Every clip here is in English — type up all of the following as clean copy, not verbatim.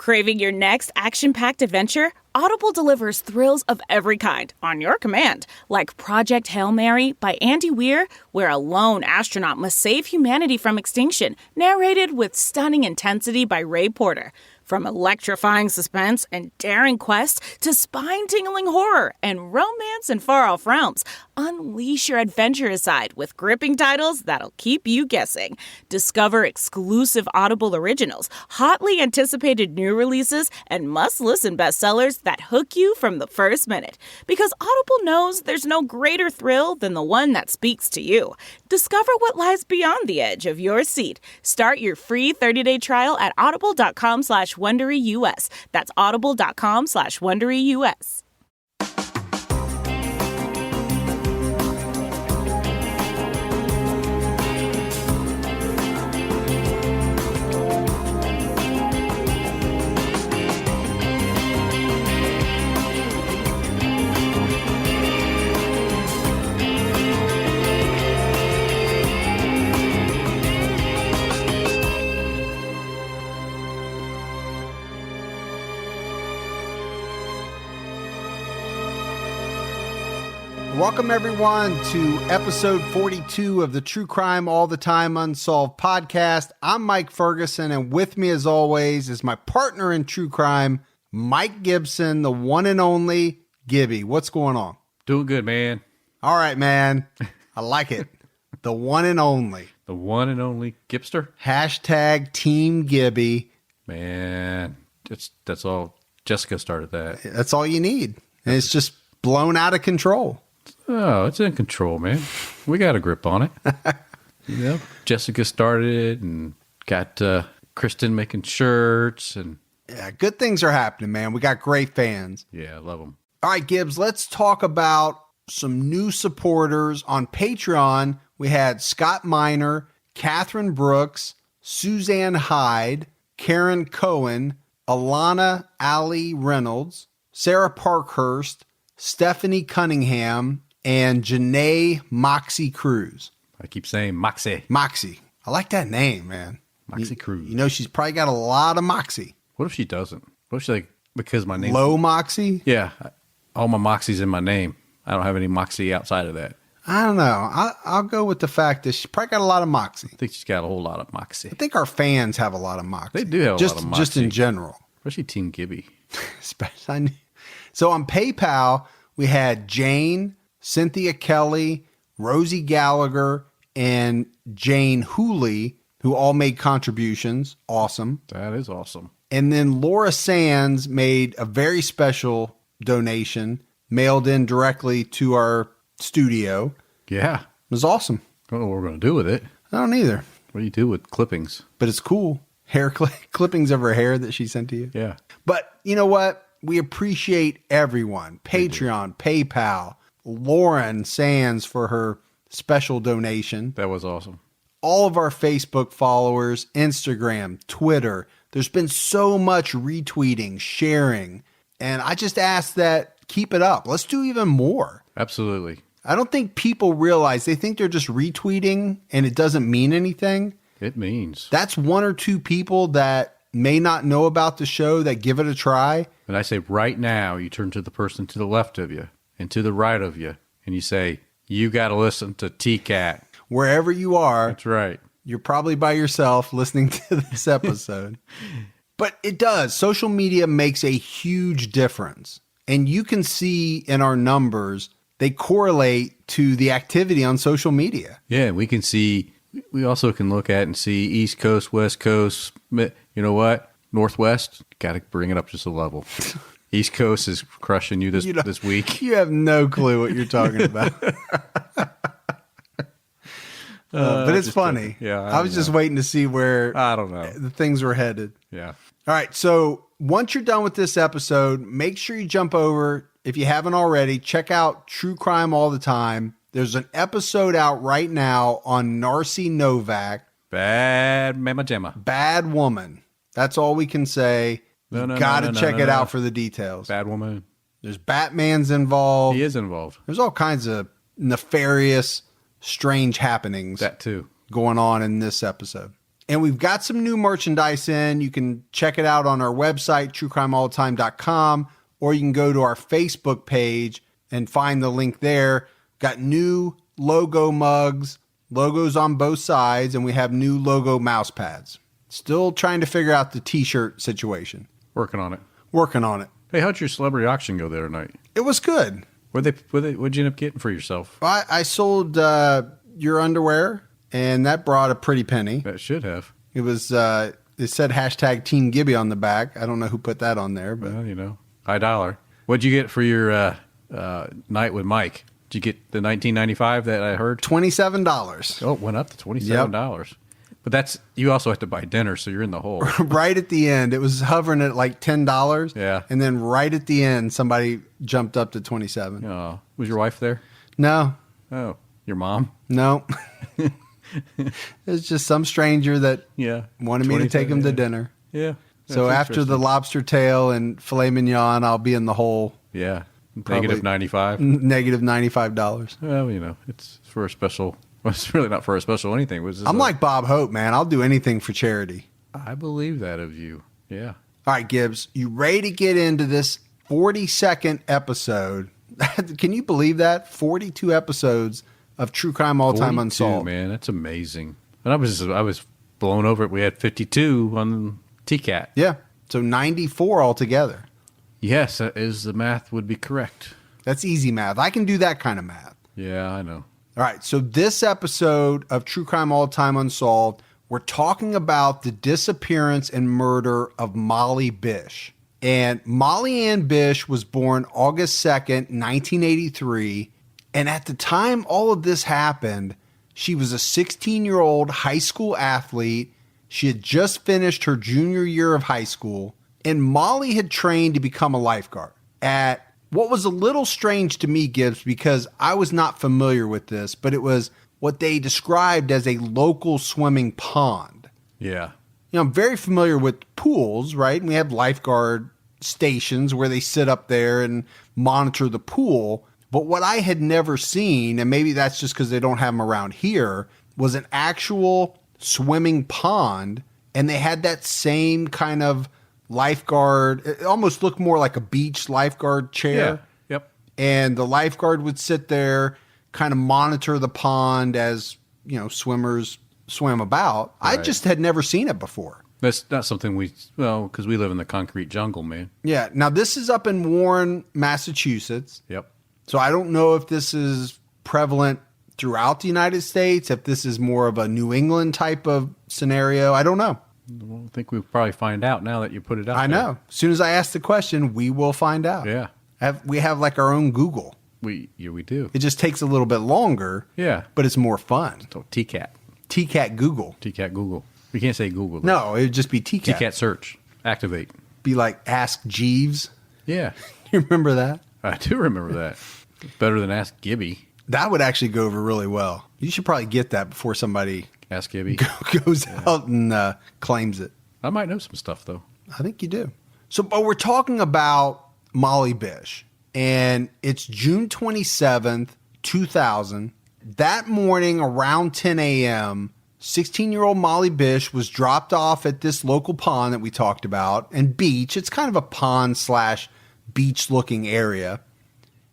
Craving your next action-packed adventure? Audible delivers thrills of every kind on your command, like Project Hail Mary by Andy Weir, where a lone astronaut must save humanity from extinction, narrated with stunning intensity by Ray Porter. From electrifying suspense and daring quest to spine-tingling horror and romance in far-off realms, unleash your adventurous side with gripping titles that'll keep you guessing. Discover exclusive Audible originals, hotly anticipated new releases, and must-listen bestsellers that hook you from the first minute. Because Audible knows there's no greater thrill than the one that speaks to you. Discover what lies beyond the edge of your seat. Start your free 30-day trial at audible.com/WonderyUS. That's audible.com/WonderyUS. Welcome, everyone, to episode 42 of the True Crime All the Time Unsolved podcast. I'm Mike Ferguson, and with me, as always, is my partner in true crime, Mike Gibson, the one and only Gibby. What's going on? Doing good, man. All right, man. I like it. The one and only. The one and only Gibster. Hashtag Team Gibby. Man, that's all. Jessica started that. That's all you need. And it's just blown out of control. Oh, it's in control, man. We got a grip on it. Jessica started it and got Kristen making shirts. And yeah, good things are happening, man. We got great fans. Yeah, I love them. All right, Gibbs, let's talk about some new supporters. On Patreon, we had Scott Miner, Catherine Brooks, Suzanne Hyde, Karen Cohen, Alana Ali Reynolds, Sarah Parkhurst, Stephanie Cunningham, and Janae Moxie Cruz. I keep saying Moxie. Moxie. I like that name, man. Moxie Cruz. You know, she's probably got a lot of moxie. What if she doesn't? What if she, because my name... Low moxie? Yeah. All my moxie's in my name. I don't have any moxie outside of that. I don't know. I'll go with the fact that she's probably got a lot of moxie. I think she's got a whole lot of moxie. I think our fans have a lot of moxie. They do have a lot of moxie. Just in general. Especially Team Gibby. So on PayPal, we had Jane, Cynthia Kelly, Rosie Gallagher, and Jane Hooley, who all made contributions. Awesome. That is awesome. And then Laura Sands made a very special donation mailed in directly to our studio. Yeah. It was awesome. I don't know what we're going to do with it. I don't either. What do you do with clippings? But it's cool. Hair clippings of her hair that she sent to you. Yeah. But you know what? We appreciate everyone. Patreon, PayPal, Lauren Sands for her special donation. That was awesome. All of our Facebook followers, Instagram, Twitter. There's been so much retweeting, sharing. And I just ask that keep it up. Let's do even more. Absolutely. I don't think people realize. They think they're just retweeting and it doesn't mean anything. It means. That's one or two people that may not know about the show that give it a try. And I say right now, you turn to the person to the left of you and to the right of you, and you say, you got to listen to T-Cat. Wherever you are. That's right. You're probably by yourself listening to this episode. But it does. Social media makes a huge difference. And you can see in our numbers, they correlate to the activity on social media. Yeah, we can see. We also can look at and see East Coast, West Coast. You know what? Northwest, got to bring it up just a level. East Coast is crushing you this week. You have no clue what you're talking about. But it's funny. Yeah, I was just waiting to see where I don't know the things were headed. Yeah. All right. So once you're done with this episode, make sure you jump over. If you haven't already, check out True Crime All the Time. There's an episode out right now on Narcy Novak. Bad mama jamma. Bad woman. That's all we can say. You gotta check it out for the details. Bad woman. There's Batman's involved. He is involved. There's all kinds of nefarious, strange happenings. That too. Going on in this episode. And we've got some new merchandise in. You can check it out on our website, truecrimeallthetime.com, or you can go to our Facebook page and find the link there. Got new logo mugs, logos on both sides, and we have new logo mouse pads. Still trying to figure out the t-shirt situation. Working on it. Working on it. Hey, how'd your celebrity auction go the other night? It was good. What'd you end up getting for yourself? I sold your underwear, and that brought a pretty penny. That should have. It was, it said hashtag Team Gibby on the back. I don't know who put that on there, but Well, high dollar. What'd you get for your night with Mike? Did you get the $19.95 that I heard? $27. Oh, it went up to $27. But you also have to buy dinner, so you're in the hole. Right at the end, it was hovering at like $10. Yeah. And then right at the end, somebody jumped up to 27. Oh, was your wife there? No, Oh, your mom? no. It's just some stranger that Yeah. wanted me to take him to dinner. Yeah. So That's after the interesting. lobster tail and filet mignon, I'll be in the hole. Yeah. Probably- Negative 95. Negative $95. Well, it's for a special. Well, it's really not for a special anything. I'm like Bob Hope, man. I'll do anything for charity. I believe that of you. Yeah. All right, Gibbs, you ready to get into this 42nd episode? Can you believe that? 42 episodes of True Crime All Time 42, Unsolved. Man, that's amazing. And I was blown over it. We had 52 on TCAT. Yeah. So 94 altogether. Yes, that is the math would be correct. That's easy math. I can do that kind of math. Yeah, I know. All right. So this episode of True Crime All Time Unsolved, we're talking about the disappearance and murder of Molly Bish. And Molly Ann Bish was born August 2nd, 1983. And at the time all of this happened, she was a 16-year-old high school athlete. She had just finished her junior year of high school. And Molly had trained to become a lifeguard at what was a little strange to me, Gibbs, because I was not familiar with this, but it was what they described as a local swimming pond. Yeah. I'm very familiar with pools, right? And we have lifeguard stations where they sit up there and monitor the pool. But what I had never seen, and maybe that's just because they don't have them around here, was an actual swimming pond. And they had that same kind of lifeguard. It almost looked more like a beach lifeguard chair. Yeah. Yep. And the lifeguard would sit there, kind of monitor the pond as, swimmers swam about. Right. I just had never seen it before. That's not something because we live in the concrete jungle, man. Yeah. Now, this is up in Warren, Massachusetts. Yep. So I don't know if this is prevalent throughout the United States, if this is more of a New England type of scenario. I don't know. I think we'll probably find out now that you put it out I there. know. As soon as I ask the question, we will find out. Yeah. We have like our own Google. We do. It just takes a little bit longer. Yeah. But it's more fun. So TCAT. TCAT Google. TCAT Google. We can't say Google. No, it would just be TCAT. TCAT search. Activate. Be like Ask Jeeves. Yeah. You remember that? I do remember that. Better than Ask Gibby. That would actually go over really well. You should probably get that before somebody Ask Gibby. goes out and claims it. I might know some stuff, though. I think you do. So, but we're talking about Molly Bish, and it's June 27th, 2000. That morning around 10 a.m., 16-year-old Molly Bish was dropped off at this local pond that we talked about and beach. It's kind of a pond / beach looking area.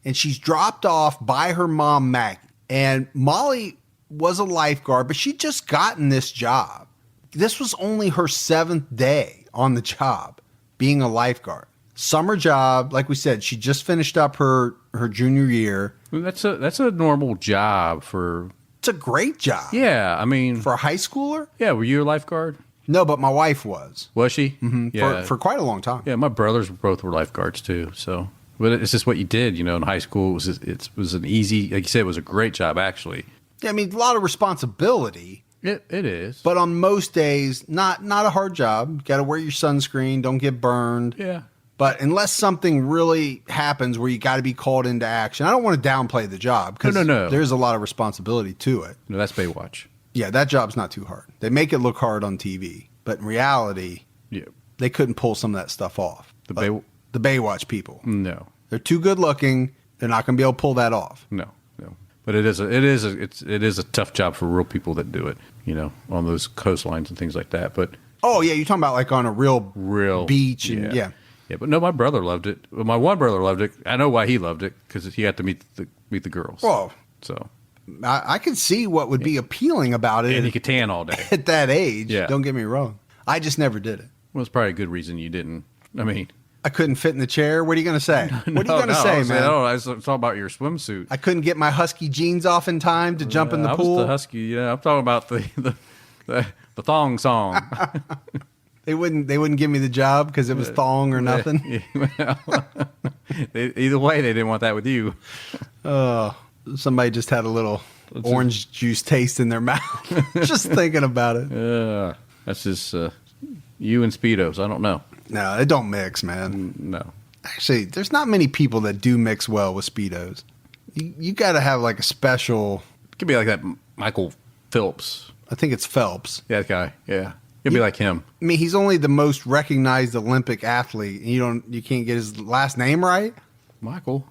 And she's dropped off by her mom, Maggie. And Molly was a lifeguard, but she'd just gotten this job. This was only her 7th day on the job, being a lifeguard. Summer job, like we said, she just finished up her junior year. That's a normal job for... It's a great job. Yeah, I mean... For a high schooler? Yeah, were you a lifeguard? No, but my wife was. Was she? Mm-hmm. Yeah. For quite a long time. Yeah, my brothers both were lifeguards, too, so... But it's just what you did, in high school. It was an easy... Like you said, it was a great job, actually. Yeah, I mean, a lot of responsibility. It is. But on most days, not a hard job. Got to wear your sunscreen. Don't get burned. Yeah. But unless something really happens where you got to be called into action, I don't want to downplay the job because No. there's a lot of responsibility to it. No, that's Baywatch. Yeah, that job's not too hard. They make it look hard on TV, but in reality, Yeah. they couldn't pull some of that stuff off. The Baywatch people. No. They're too good looking. They're not going to be able to pull that off. No. But it is a tough job for real people that do it, on those coastlines and things like that. But Oh, yeah, you're talking about like on a real beach. And, yeah. Yeah, but no, my brother loved it. Well, my one brother loved it. I know why he loved it, because he got to meet the girls. Well, so I could see what would be appealing about it. And he could tan all day. At that age. Yeah. Don't get me wrong. I just never did it. Well, it's probably a good reason you didn't. I mean, I couldn't fit in the chair. What are you going to say? What are you going to say, man? I was talking about your swimsuit. I couldn't get my husky jeans off in time to jump in the I pool. was the husky. Yeah, I'm talking about the thong song. They wouldn't give me the job because it was thong or nothing. Either way, they didn't want that with you. Somebody just had a little orange juice taste in their mouth. Just thinking about it. That's just you and Speedos. I don't know. No, it don't mix, man. No. Actually, there's not many people that do mix well with Speedos. You got to have like a special. It could be like that Michael Phelps. I think it's Phelps. Yeah, that guy. Yeah. It'd be like him. I mean, he's only the most recognized Olympic athlete. You can't get his last name right. Michael.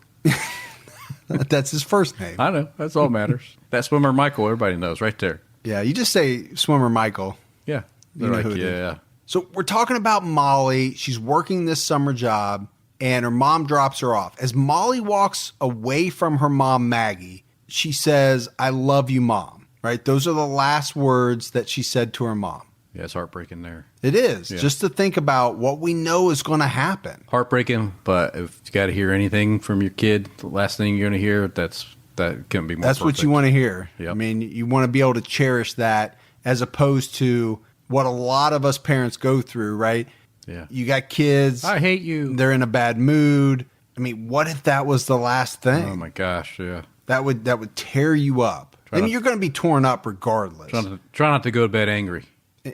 That's his first name. I know. That's all that matters. That swimmer Michael, everybody knows right there. Yeah, you just say swimmer Michael. Yeah. You know who it is. So we're talking about Molly. She's working this summer job, and her mom drops her off. As Molly walks away from her mom, Maggie, she says, "I love you, Mom." Right? Those are the last words that she said to her mom. Yeah, it's heartbreaking there. It is. Yeah. Just to think about what we know is going to happen. Heartbreaking, but if you got to hear anything from your kid, the last thing you're going to hear, that couldn't be more That's perfect. what you want to hear. Yep. I mean, you want to be able to cherish that as opposed to what a lot of us parents go through, right? Yeah. You got kids. I hate you. They're in a bad mood. I mean, what if that was the last thing? Oh, my gosh, yeah. That would tear you up. You're going to be torn up regardless. Try not to go to bed angry.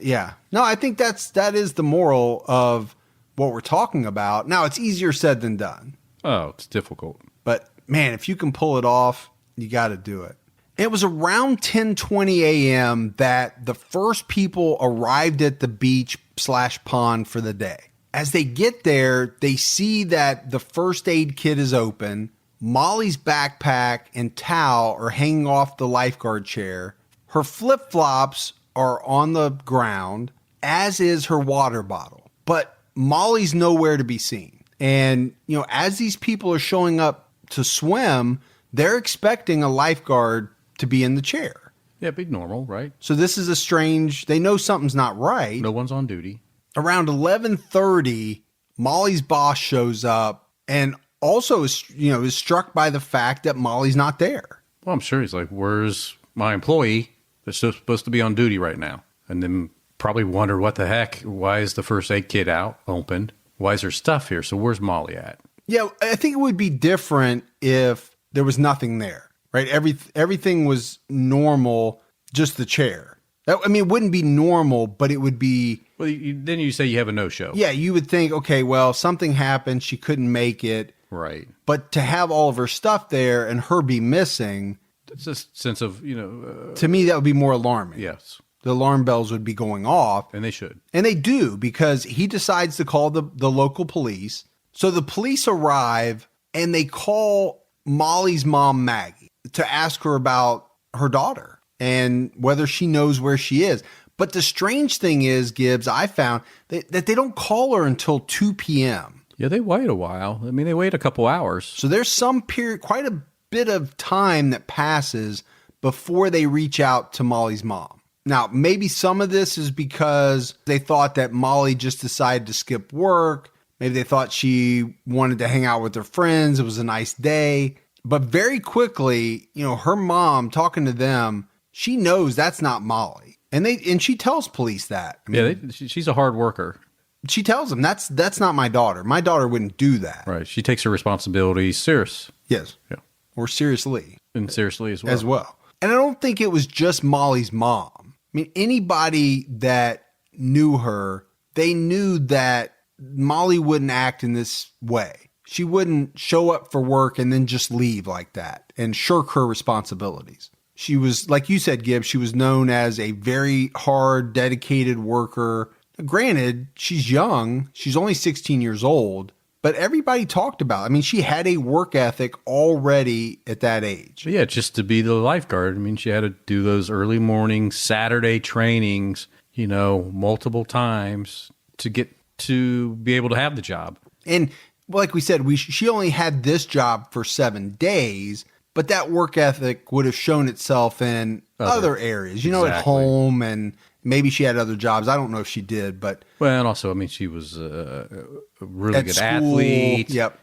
Yeah. No, I think that is the moral of what we're talking about. Now, it's easier said than done. Oh, it's difficult. But, man, if you can pull it off, you got to do it. It was around 10:20 a.m. that the first people arrived at the beach/pond for the day. As they get there, they see that the first aid kit is open. Molly's backpack and towel are hanging off the lifeguard chair. Her flip-flops are on the ground, as is her water bottle. But Molly's nowhere to be seen. And, as these people are showing up to swim, they're expecting a lifeguard to be in the chair. Yeah, be normal, right? So this is they know something's not right. No one's on duty. Around 11:30, Molly's boss shows up and also is struck by the fact that Molly's not there. Well, I'm sure he's like, "Where's my employee that's supposed to be on duty right now?" And then probably wondered, what the heck? Why is the first aid kit opened? Why is there stuff here? So where's Molly at? Yeah, I think it would be different if there was nothing there, right? Everything was normal, just the chair. I mean, it wouldn't be normal, but it would be... Well, then you say you have a no-show. Yeah, you would think, okay, well, something happened. She couldn't make it. Right. But to have all of her stuff there and her be missing... It's a sense of, to me, that would be more alarming. Yes. The alarm bells would be going off. And they should. And they do, because he decides to call the local police. So the police arrive and they call Molly's mom, Maggie, to ask her about her daughter and whether she knows where she is. But the strange thing is, Gibbs, I found that they don't call her until 2 p.m. Yeah, they wait a while. I mean, they wait a couple hours. So there's some period, quite a bit of time that passes before they reach out to Molly's mom. Now, maybe some of this is because they thought that Molly just decided to skip work. Maybe they thought she wanted to hang out with her friends. It was a nice day. But very quickly, her mom, talking to them, she knows that's not Molly. And she tells police that. I mean, she's a hard worker. She tells them, that's not my daughter. My daughter wouldn't do that. Right. She takes her responsibilities serious. Yes. Yeah. Or seriously. And seriously as well. And I don't think it was just Molly's mom. I mean, anybody that knew her, they knew that Molly wouldn't act in this way. She wouldn't show up for work and then just leave like that and shirk her responsibilities. She was, like you said, Gibbs, she was known as a very hard, dedicated worker. Granted, she's young. She's only 16 years old, but everybody talked about it. I mean, she had a work ethic already at that age. But yeah, just to be the lifeguard. I mean, she had to do those early morning Saturday trainings, multiple times to get to be able to have the job. And like we said, she only had this job for 7 days, but that work ethic would have shown itself in other areas, at home, and maybe she had other jobs. I don't know if she did, but... Well, and also, I mean, she was a really good school, athlete. Yep.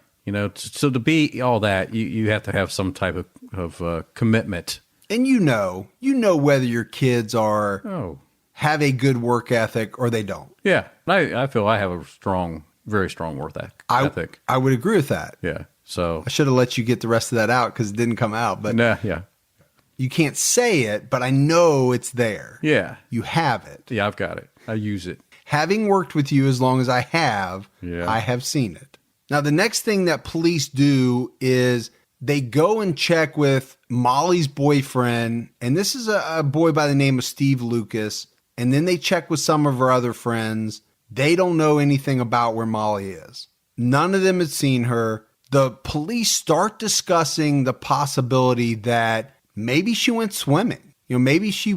So to be all that, you have to have some type of commitment. And whether your kids have a good work ethic or they don't. Yeah. I feel I have a very strong work ethic. I would agree with that. Yeah. So I should have let you get the rest of that out because it didn't come out. But yeah. You can't say it, but I know it's there. Yeah. You have it. Yeah, I've got it. I use it. Having worked with you as long as I have, I have seen it. Now, the next thing that police do is they go and check with Molly's boyfriend, and this is a boy by the name of Steve Lucas, and then they check with some of her other friends. They don't know anything about where Molly is. None of them had seen her. The police start discussing the possibility that maybe she went swimming. Maybe she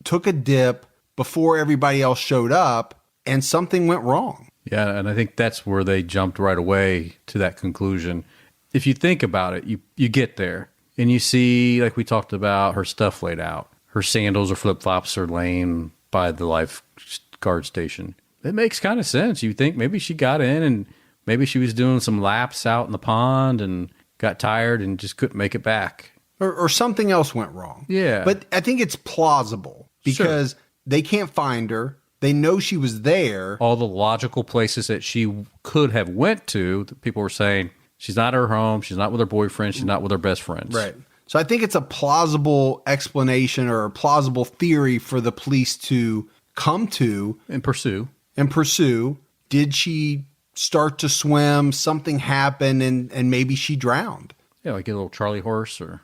took a dip before everybody else showed up and something went wrong. Yeah, and I think that's where they jumped right away to that conclusion. If you think about it, you get there and you see, like we talked about, her stuff laid out. Her sandals or flip-flops are laying by the lifeguard station. It makes kind of sense. You think maybe she got in and maybe she was doing some laps out in the pond and got tired and just couldn't make it back. Or something else went wrong. Yeah. But I think it's plausible because they can't find her. They know she was there. All the logical places that she could have went to, people were saying she's not at her home, she's not with her boyfriend, she's not with her best friends. Right. So I think it's a plausible explanation or a plausible theory for the police to come to. And pursue. Did she start to swim? Something happened and maybe she drowned. Yeah, like a little Charlie horse or.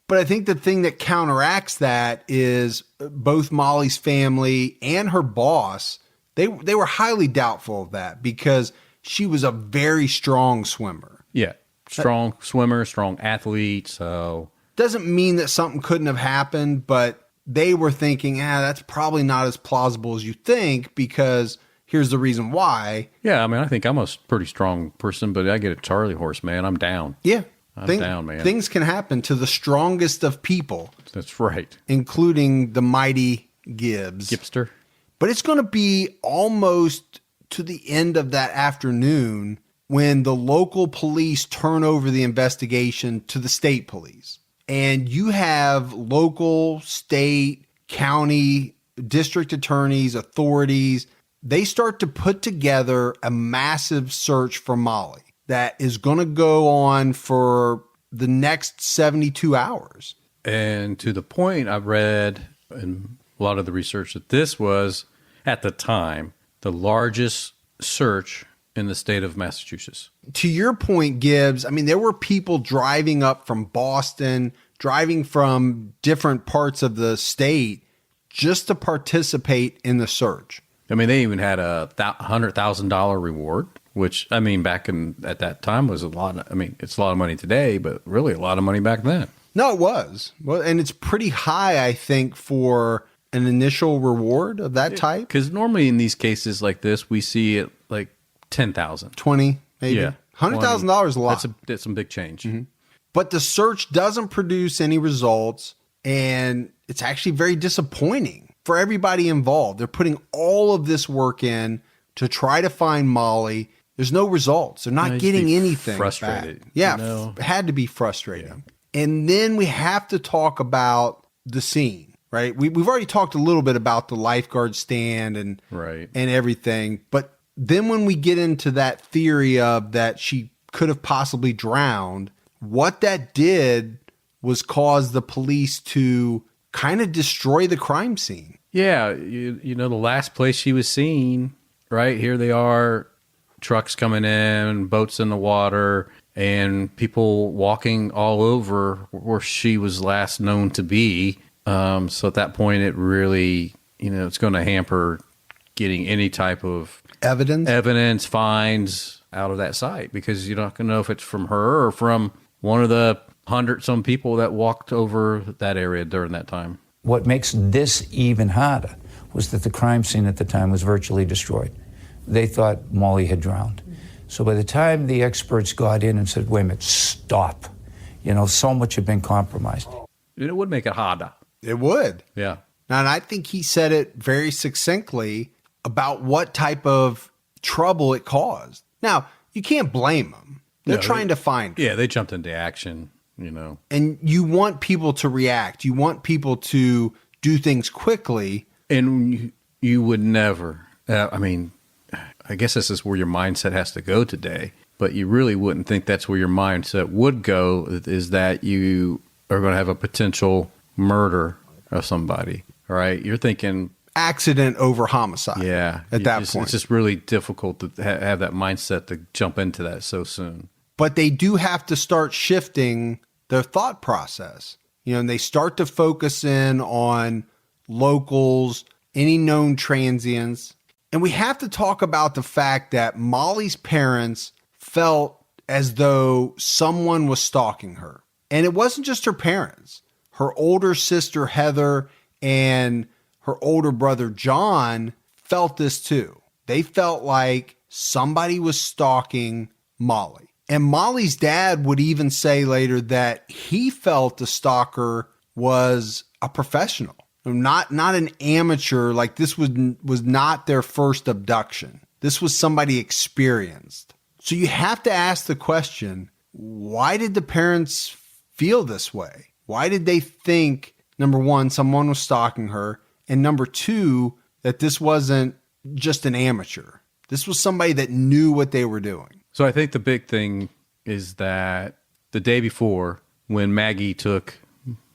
But I think the thing that counteracts that is both Molly's family and her boss, they were highly doubtful of that because she was a very strong swimmer. Yeah, strong swimmer, strong athlete, so... Doesn't mean that something couldn't have happened, but they were thinking, that's probably not as plausible as you think because here's the reason why. Yeah, I mean, I think I'm a pretty strong person, but I get a Charlie horse, man. I'm down. Yeah. I'm down, man. Things can happen to the strongest of people. That's right. Including the mighty Gibbs. Gibster. But it's going to be almost to the end of that afternoon when the local police turn over the investigation to the state police. And you have local, state, county, district attorneys, authorities. They start to put together a massive search for Molly that is going to go on for the next 72 hours. And to the point, I've read in a lot of the research that this was, at the time, the largest search in the state of Massachusetts. To your point, Gibbs, I mean, there were people driving up from Boston, driving from different parts of the state just to participate in the search. I mean, they even had a $100,000 reward, which, I mean, at that time was a lot. I mean, it's a lot of money today, but really a lot of money back then. No, it was. Well, and it's pretty high, I think, for an initial reward of that type. Because normally in these cases like this, we see it like 10,000, 20, maybe. Yeah, $100,000 is a lot. That's some big change. Mm-hmm. But the search doesn't produce any results, and it's actually very disappointing for everybody involved. They're putting all of this work in to try to find Molly. There's no results. They're not getting anything. Frustrated. Back. Yeah, had to be frustrating. Yeah. And then we have to talk about the scene, right? We've already talked a little bit about the lifeguard stand and everything. But then when we get into that theory of that she could have possibly drowned, what that did was cause the police to kind of destroy the crime scene. Yeah, you know, the last place she was seen, right? Here they are, trucks coming in, boats in the water, and people walking all over where she was last known to be. So at that point, it really, you know, it's going to hamper getting any type of evidence, finds out of that site, because you're not going to know if it's from her or from one of the 100-some people that walked over that area during that time. What makes this even harder was that the crime scene at the time was virtually destroyed. They thought Molly had drowned. So by the time the experts got in and said, wait a minute, stop, so much had been compromised. It would make it harder. It would. Yeah. Now, and I think he said it very succinctly about what type of trouble it caused. Now, you can't blame them. They're trying to find her. Yeah, they jumped into action, And you want people to react. You want people to do things quickly. And you would never, I guess this is where your mindset has to go today, but you really wouldn't think that's where your mindset would go, is that you are going to have a potential murder of somebody, right? You're thinking accident over homicide. Yeah. At that point. It's just really difficult to have that mindset to jump into that so soon. But they do have to start shifting their thought process, and they start to focus in on locals, any known transients. And we have to talk about the fact that Molly's parents felt as though someone was stalking her. And it wasn't just her parents. Her older sister, Heather, and her older brother, John, felt this too. They felt like somebody was stalking Molly. And Molly's dad would even say later that he felt the stalker was a professional, not an amateur. Like this was not their first abduction. This was somebody experienced. So you have to ask the question, why did the parents feel this way? Why did they think, number one, someone was stalking her, and number two, that this wasn't just an amateur? This was somebody that knew what they were doing. So I think the big thing is that the day before, when Maggie took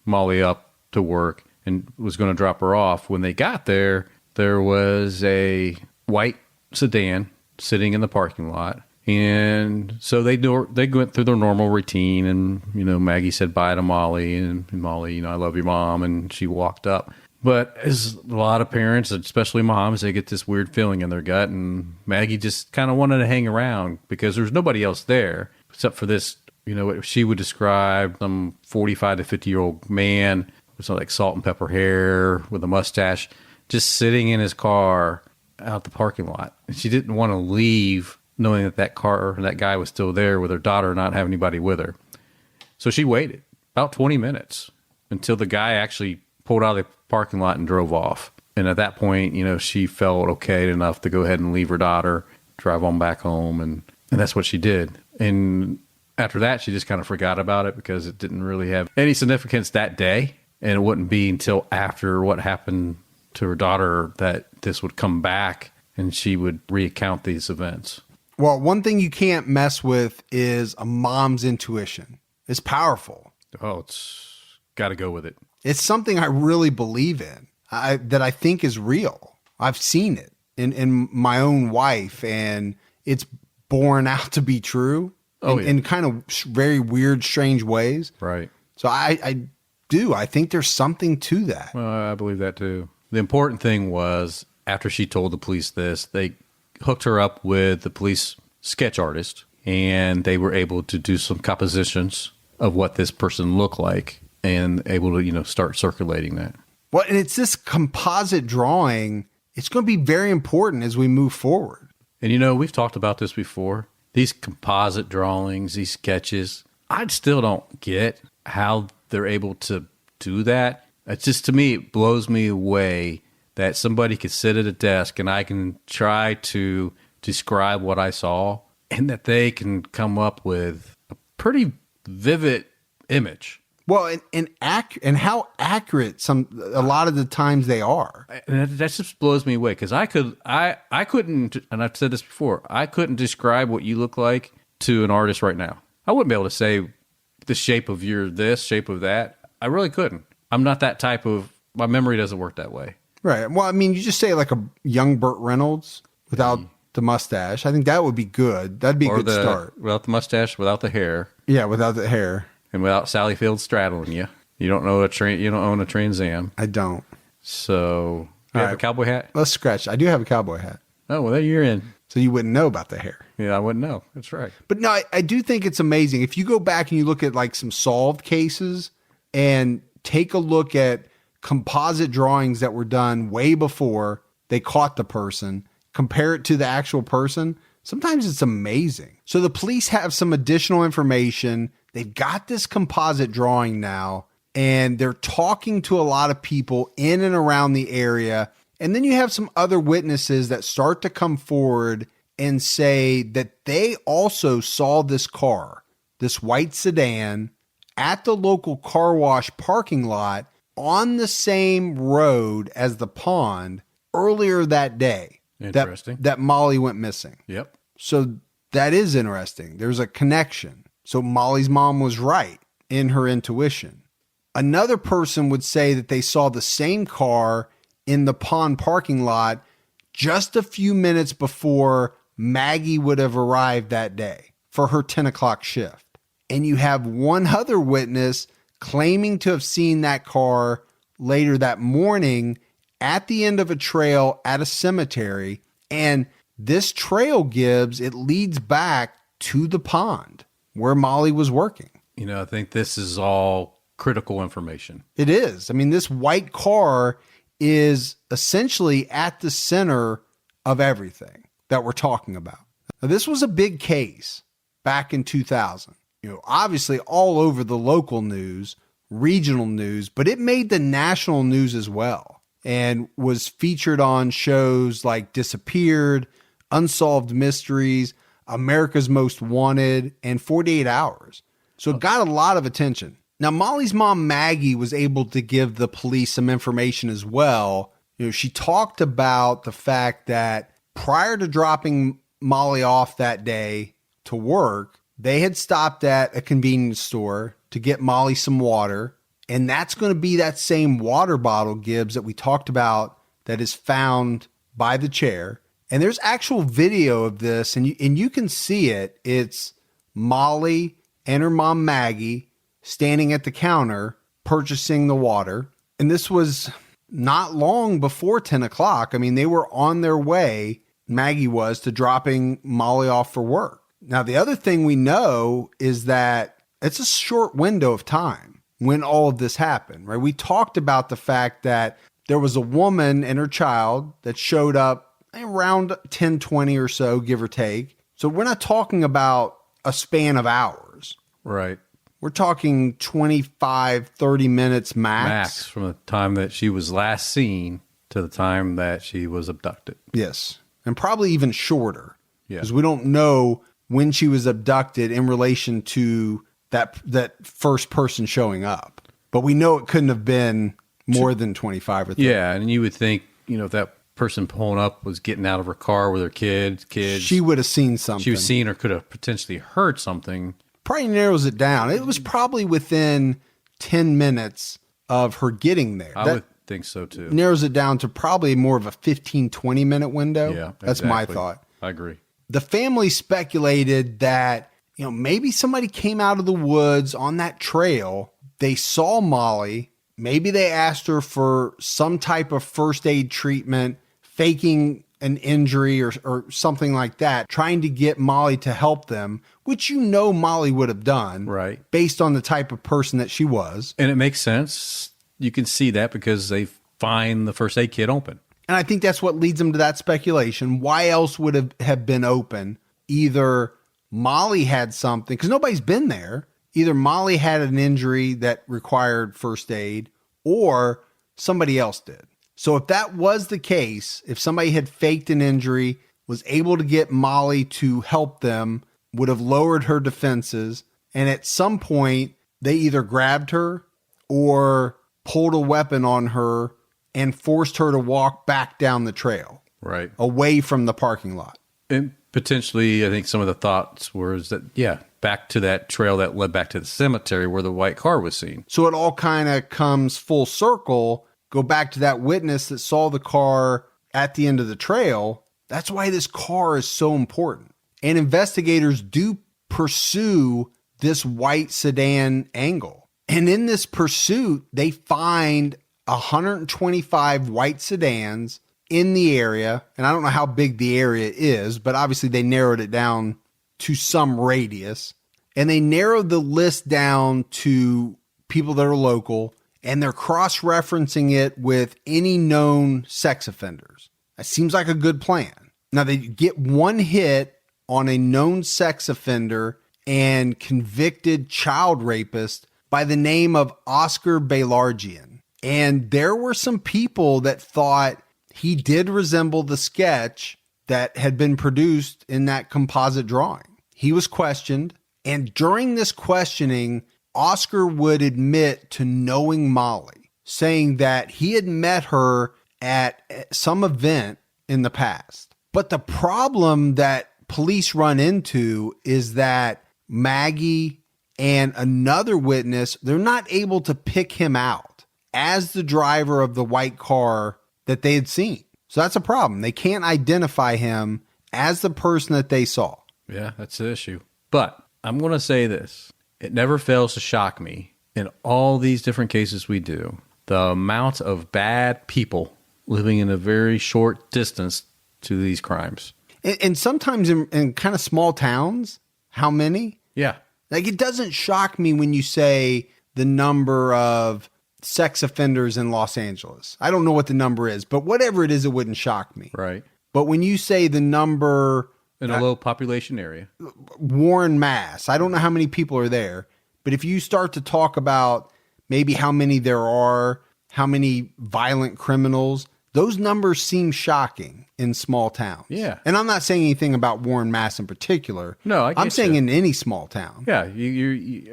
Molly up to work and was going to drop her off, when they got there, there was a white sedan sitting in the parking lot. And so they went through their normal routine, and, Maggie said bye to Molly, and Molly, I love your mom, and she walked up. But as a lot of parents, especially moms, they get this weird feeling in their gut, and Maggie just kind of wanted to hang around because there's nobody else there except for this, what she would describe, some 45 to 50-year-old man with some like salt and pepper hair with a mustache, just sitting in his car out the parking lot. And she didn't want to leave knowing that guy was still there with her daughter, not have anybody with her. So she waited about 20 minutes until the guy actually pulled out of the parking lot and drove off. And at that point, she felt okay enough to go ahead and leave her daughter, drive on back home. And that's what she did. And after that, she just kind of forgot about it because it didn't really have any significance that day. And it wouldn't be until after what happened to her daughter that this would come back and she would recount these events. Well, one thing you can't mess with is a mom's intuition. It's powerful. Oh, it's got to go with it. It's something I really believe in, that I think is real. I've seen it in my own wife, and it's borne out to be true in kind of very weird, strange ways. Right. So I do. I think there's something to that. Well, I believe that too. The important thing was, after she told the police this, they hooked her up with the police sketch artist, and they were able to do some compositions of what this person looked like and able to, start circulating that. Well, and it's this composite drawing. It's going to be very important as we move forward. And, we've talked about this before. These composite drawings, these sketches, I still don't get how they're able to do that. It's just, to me, it blows me away that somebody could sit at a desk and I can try to describe what I saw, and that they can come up with a pretty vivid image. Well, and how accurate a lot of the times they are. And that just blows me away, because I couldn't, and I've said this before, I couldn't describe what you look like to an artist right now. I wouldn't be able to say the shape of your this, shape of that. I really couldn't. I'm not that type of, my memory doesn't work that way. Right. Well, I mean, you just say like a young Burt Reynolds without the mustache. I think that would be good. That'd be a good start. Without the mustache, without the hair. Yeah, without the hair. And without Sally Field straddling you. You don't know you don't own a Trans Am. I don't. So You All have a cowboy hat? Let's scratch. I do have a cowboy hat. Oh, well, there you're in. So you wouldn't know about the hair. Yeah, I wouldn't know. That's right. But no, I do think it's amazing. If you go back and you look at like some solved cases and take a look at composite drawings that were done way before they caught the person, compare it to the actual person, sometimes it's amazing. So the police have some additional information. They've got this composite drawing now, and they're talking to a lot of people in and around the area. And then you have some other witnesses that start to come forward and say that they also saw this car, this white sedan, at the local car wash parking lot on the same road as the pond earlier that day. Interesting. That Molly went missing. Yep. So that is interesting. There's a connection. So Molly's mom was right in her intuition. Another person would say that they saw the same car in the pond parking lot just a few minutes before Maggie would have arrived that day for her 10 o'clock shift. And you have one other witness claiming to have seen that car later that morning at the end of a trail at a cemetery. And this trail, Gibbs, it leads back to the pond where Molly was working. You know, I think this is all critical information. It is. I mean, this white car is essentially at the center of everything that we're talking about. Now, this was a big case back in 2000. You know, obviously all over the local news, regional news, but it made the national news as well and was featured on shows like Disappeared, Unsolved Mysteries, America's Most Wanted, and 48 Hours. So it got a lot of attention. Now, Molly's mom, Maggie, was able to give the police some information as well. You know, she talked about the fact that prior to dropping Molly off that day to work, they had stopped at a convenience store to get Molly some water. And that's going to be that same water bottle, Gibbs, that we talked about that is found by the chair. And there's actual video of this, and you can see it. It's Molly and her mom, Maggie, standing at the counter purchasing the water. And this was not long before 10 o'clock. I mean, they were on their way, Maggie was, to dropping Molly off for work. Now, the other thing we know is that it's a short window of time when all of this happened, right? We talked about the fact that there was a woman and her child that showed up around 10:20 or so, give or take. So we're not talking about a span of hours. Right. We're talking 25, 30 minutes max. Max from the time that she was last seen to the time that she was abducted. Yes. And probably even shorter. Yeah. Because we don't know when she was abducted in relation to that first person showing up. But we know it couldn't have been more than 25 or 30. Yeah, and you would think, you know, if that person pulling up was getting out of her car with her kids. She would have seen something. She was seen or could have potentially heard something. Probably narrows it down. It was probably within 10 minutes of her getting there. I would think so too. Narrows it down to probably more of a 15, 20 minute window. Yeah, that's my thought. I agree. The family speculated that, you know, maybe somebody came out of the woods on that trail. They saw Molly. Maybe they asked her for some type of first aid treatment, faking an injury or something like that, trying to get Molly to help them, which you know Molly would have done, right, based on the type of person that she was. And it makes sense. You can see that because they find the first aid kit open. And I think that's what leads them to that speculation. Why else would it have been open? Either Molly had something, because nobody's been there. Either Molly had an injury that required first aid or somebody else did. So if that was the case, if somebody had faked an injury, was able to get Molly to help them, would have lowered her defenses, and at some point they either grabbed her or pulled a weapon on her and forced her to walk back down the trail. Right. Away from the parking lot. And potentially, I think some of the thoughts were that, yeah, back to that trail that led back to the cemetery where the white car was seen. So it all kind of comes full circle. Go back to that witness that saw the car at the end of the trail. That's why this car is so important. And investigators do pursue this white sedan angle. And in this pursuit, they find 125 white sedans in the area. And I don't know how big the area is, but obviously they narrowed it down to some radius. And they narrowed the list down to people that are local, and they're cross-referencing it with any known sex offenders. That seems like a good plan. Now, they get one hit on a known sex offender and convicted child rapist by the name of Oscar Belargian. And there were some people that thought he did resemble the sketch that had been produced in that composite drawing. He was questioned, and during this questioning, Oscar would admit to knowing Molly, saying that he had met her at some event in the past. But the problem that police run into is that Maggie and another witness, they're not able to pick him out as the driver of the white car that they had seen. So that's a problem. They can't identify him as the person that they saw. Yeah, that's the issue. But I'm going to say this. It never fails to shock me in all these different cases we do, the amount of bad people living in a very short distance to these crimes. And sometimes in kind of small towns, how many? Yeah. Like, it doesn't shock me when you say the number of sex offenders in Los Angeles. I don't know what the number is, but whatever it is, it wouldn't shock me. Right. But when you say the number in a low population area, Warren, Mass, I don't know how many people are there, but if you start to talk about maybe how many there are, how many violent criminals, those numbers seem shocking in small towns. Yeah. And I'm not saying anything about Warren, Mass in particular. No, I'm saying in any small town. Yeah.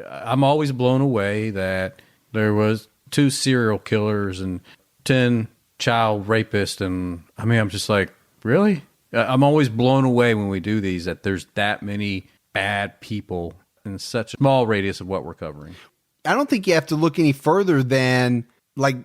I'm always blown away that there was 2 serial killers and 10 child rapists. And I mean, I'm just like, really? I'm always blown away when we do these, that there's that many bad people in such a small radius of what we're covering. I don't think you have to look any further than, like,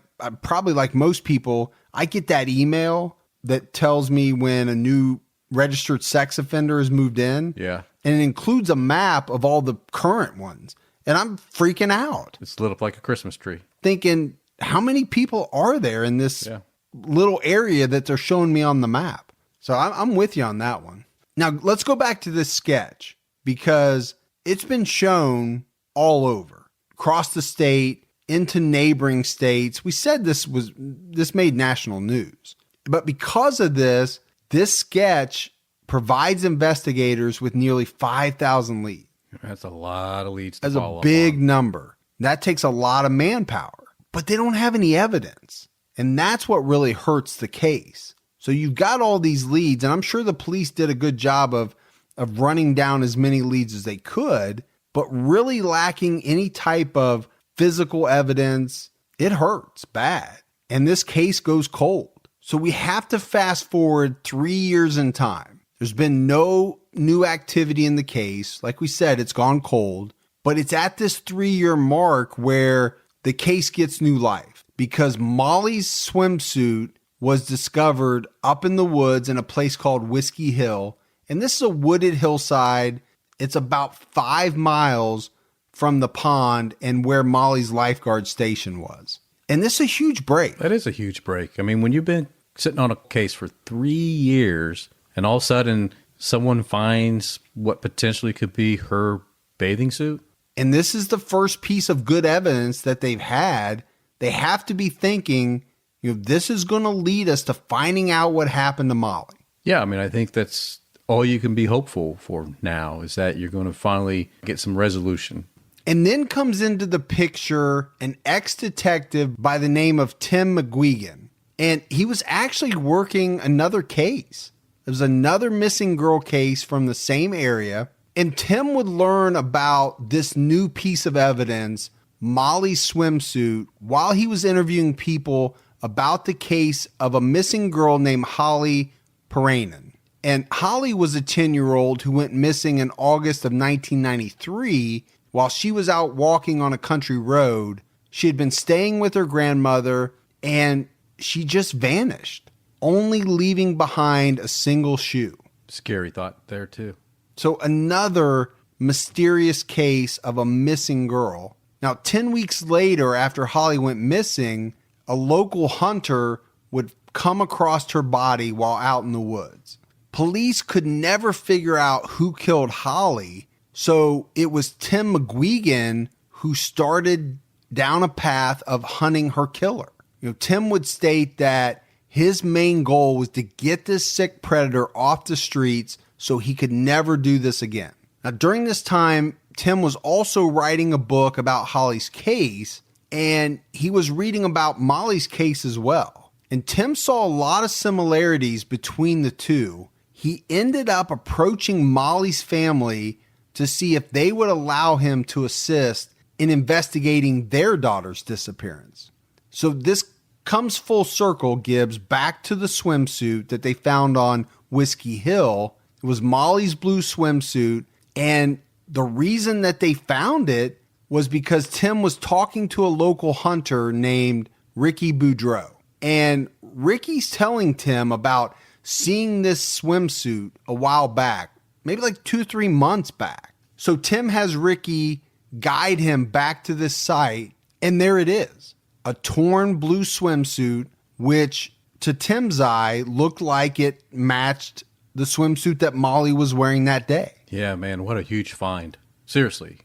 probably like most people, I get that email that tells me when a new registered sex offender has moved in. Yeah. And it includes a map of all the current ones. And I'm freaking out. It's lit up like a Christmas tree. Thinking, how many people are there in this little area that they're showing me on the map? So I'm with you on that one. Now, let's go back to this sketch, because it's been shown all over, across the state, into neighboring states. We said this made national news. But because of this sketch provides investigators with nearly 5,000 leads. That's a lot of leads to That's follow a up big on. number. That takes a lot of manpower. But they don't have any evidence. And that's what really hurts the case. So you've got all these leads, and I'm sure the police did a good job of running down as many leads as they could, but really lacking any type of physical evidence. It hurts bad. And this case goes cold. So we have to fast forward 3 years in time. There's been no new activity in the case. Like we said, it's gone cold, but it's at this 3-year mark where the case gets new life, because Molly's swimsuit was discovered up in the woods in a place called Whiskey Hill. And this is a wooded hillside. It's about 5 miles from the pond and where Molly's lifeguard station was. And this is a huge break. That is a huge break. I mean, when you've been sitting on a case for 3 years and all of a sudden someone finds what potentially could be her bathing suit. And this is the first piece of good evidence that they've had. They have to be thinking, this is going to lead us to finding out what happened to Molly. Yeah, I mean, I think that's all you can be hopeful for now, is that you're going to finally get some resolution. And then comes into the picture an ex-detective by the name of Tim McGuigan. And he was actually working another case. There was another missing girl case from the same area. And Tim would learn about this new piece of evidence, Molly's swimsuit, while he was interviewing people about the case of a missing girl named Holly Paranen. And Holly was a 10-year-old who went missing in August of 1993 while she was out walking on a country road. She had been staying with her grandmother, and she just vanished, only leaving behind a single shoe. Scary thought there, too. So another mysterious case of a missing girl. Now, 10 weeks later, after Holly went missing, a local hunter would come across her body while out in the woods. Police could never figure out who killed Holly, so it was Tim McGuigan who started down a path of hunting her killer. Tim would state that his main goal was to get this sick predator off the streets so he could never do this again. Now, during this time, Tim was also writing a book about Holly's case, and he was reading about Molly's case as well. And Tim saw a lot of similarities between the two. He ended up approaching Molly's family to see if they would allow him to assist in investigating their daughter's disappearance. So this comes full circle, Gibbs, back to the swimsuit that they found on Whiskey Hill. It was Molly's blue swimsuit, and the reason that they found it was because Tim was talking to a local hunter named Ricky Boudreau. And Ricky's telling Tim about seeing this swimsuit a while back, maybe like 2-3 months back. So Tim has Ricky guide him back to this site, and there it is. A torn blue swimsuit, which to Tim's eye looked like it matched the swimsuit that Molly was wearing that day. Yeah, man, what a huge find. Seriously,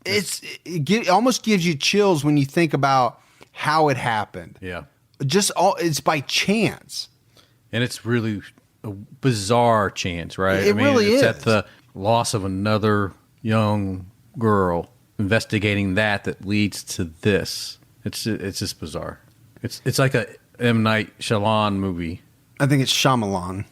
it almost gives you chills when you think about how it happened. Yeah. It's by chance. And it's really a bizarre chance, right? It really is. It's at the loss of another young girl, investigating that leads to this. It's just bizarre. It's like a M. Night Shyamalan movie. I think it's Shyamalan.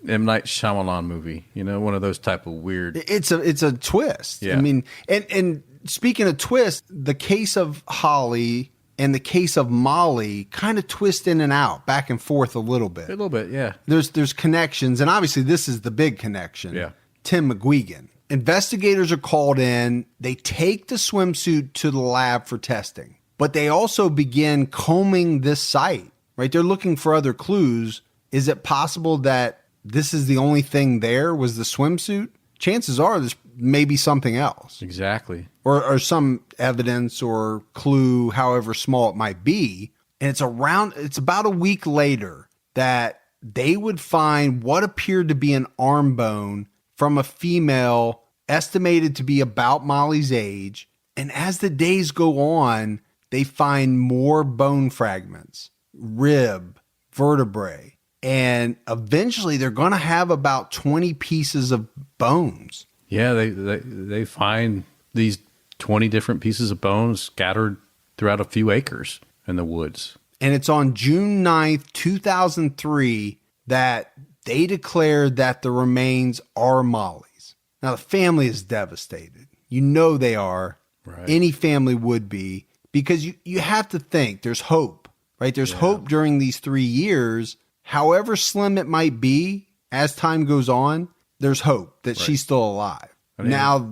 M. Night Shyamalan movie. One of those type of weird. It's a twist. Yeah. I mean, and speaking of twist, the case of Holly and the case of Molly kind of twist in and out, back and forth a little bit. A little bit, yeah. There's connections, and obviously this is the big connection. Yeah. Tim McGuigan. Investigators are called in. They take the swimsuit to the lab for testing, but they also begin combing this site, right? They're looking for other clues. Is it possible that this is the only thing there was the swimsuit? Chances are there's maybe something else. Exactly. Or some evidence or clue, however small it might be. And it's about a week later that they would find what appeared to be an arm bone from a female estimated to be about Molly's age. And as the days go on, they find more bone fragments, rib, vertebrae. And eventually they're going to have about 20 pieces of bones. Yeah, they find these 20 different pieces of bones scattered throughout a few acres in the woods. And it's on June 9th, 2003, that they declared that the remains are Molly's. Now, the family is devastated. They are. Right. Any family would be, because you have to think there's hope, right? There's hope during these 3 years. However slim it might be, as time goes on, there's hope that she's still alive. Now,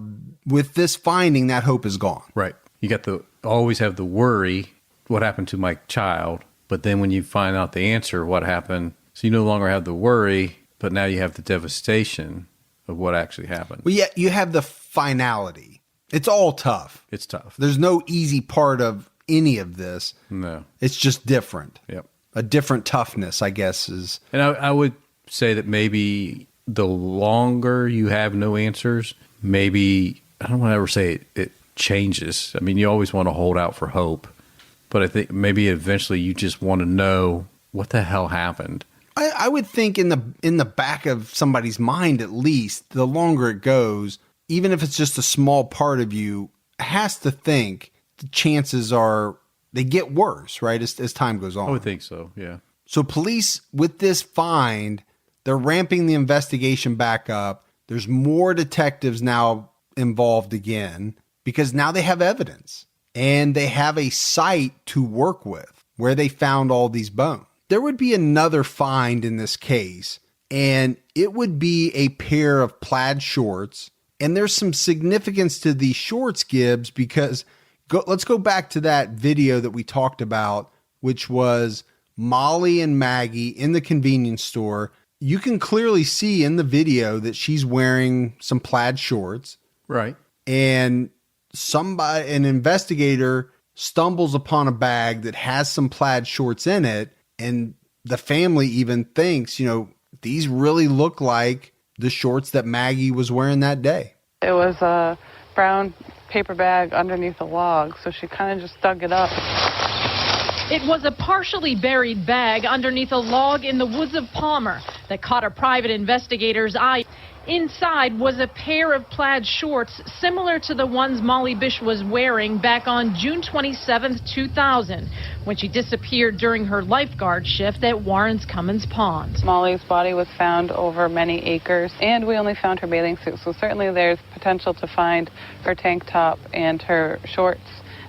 with this finding, that hope is gone. Right. You got always have the worry, what happened to my child? But then when you find out the answer, what happened? So you no longer have the worry, but now you have the devastation of what actually happened. Well, yeah, you have the finality. It's all tough. It's tough. There's no easy part of any of this. No. It's just different. Yep. A different toughness, I guess, is. And I would say that maybe the longer you have no answers, maybe, I don't want to ever say it changes. I mean, you always want to hold out for hope, but I think maybe eventually you just want to know what the hell happened. I would think in the back of somebody's mind, at least, the longer it goes, even if it's just a small part of you, has to think the chances are they get worse, right, as time goes on. I would think so, yeah. So police, with this find, they're ramping the investigation back up. There's more detectives now involved again because now they have evidence and they have a site to work with where they found all these bones. There would be another find in this case, and it would be a pair of plaid shorts. And there's some significance to these shorts, Gibbs, because let's go back to that video that we talked about, which was Molly and Maggie in the convenience store. You can clearly see in the video that she's wearing some plaid shorts. Right. And an investigator stumbles upon a bag that has some plaid shorts in it. And the family even thinks, these really look like the shorts that Maggie was wearing that day. It was a brown paper bag underneath a log, so she kind of just dug it up. It was a partially buried bag underneath a log in the woods of Palmer that caught a private investigator's eye. Inside was a pair of plaid shorts similar to the ones Molly Bish was wearing back on June 27, 2000, when she disappeared during her lifeguard shift at Warren's Cummins Pond. Molly's body was found over many acres, and we only found her bathing suit, so certainly there's potential to find her tank top and her shorts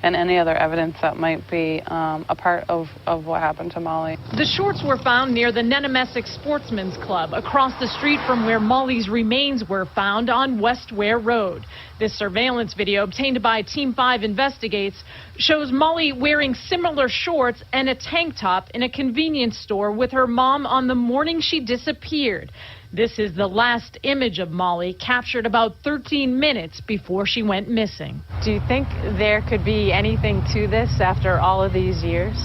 and any other evidence that might be a part of what happened to Molly. The shorts were found near the Nenamessic Sportsman's Club, across the street from where Molly's remains were found on West Ware Road. This surveillance video, obtained by Team 5 Investigates, shows Molly wearing similar shorts and a tank top in a convenience store with her mom on the morning she disappeared. This is the last image of Molly, captured about 13 minutes before she went missing. Do you think there could be anything to this after all of these years?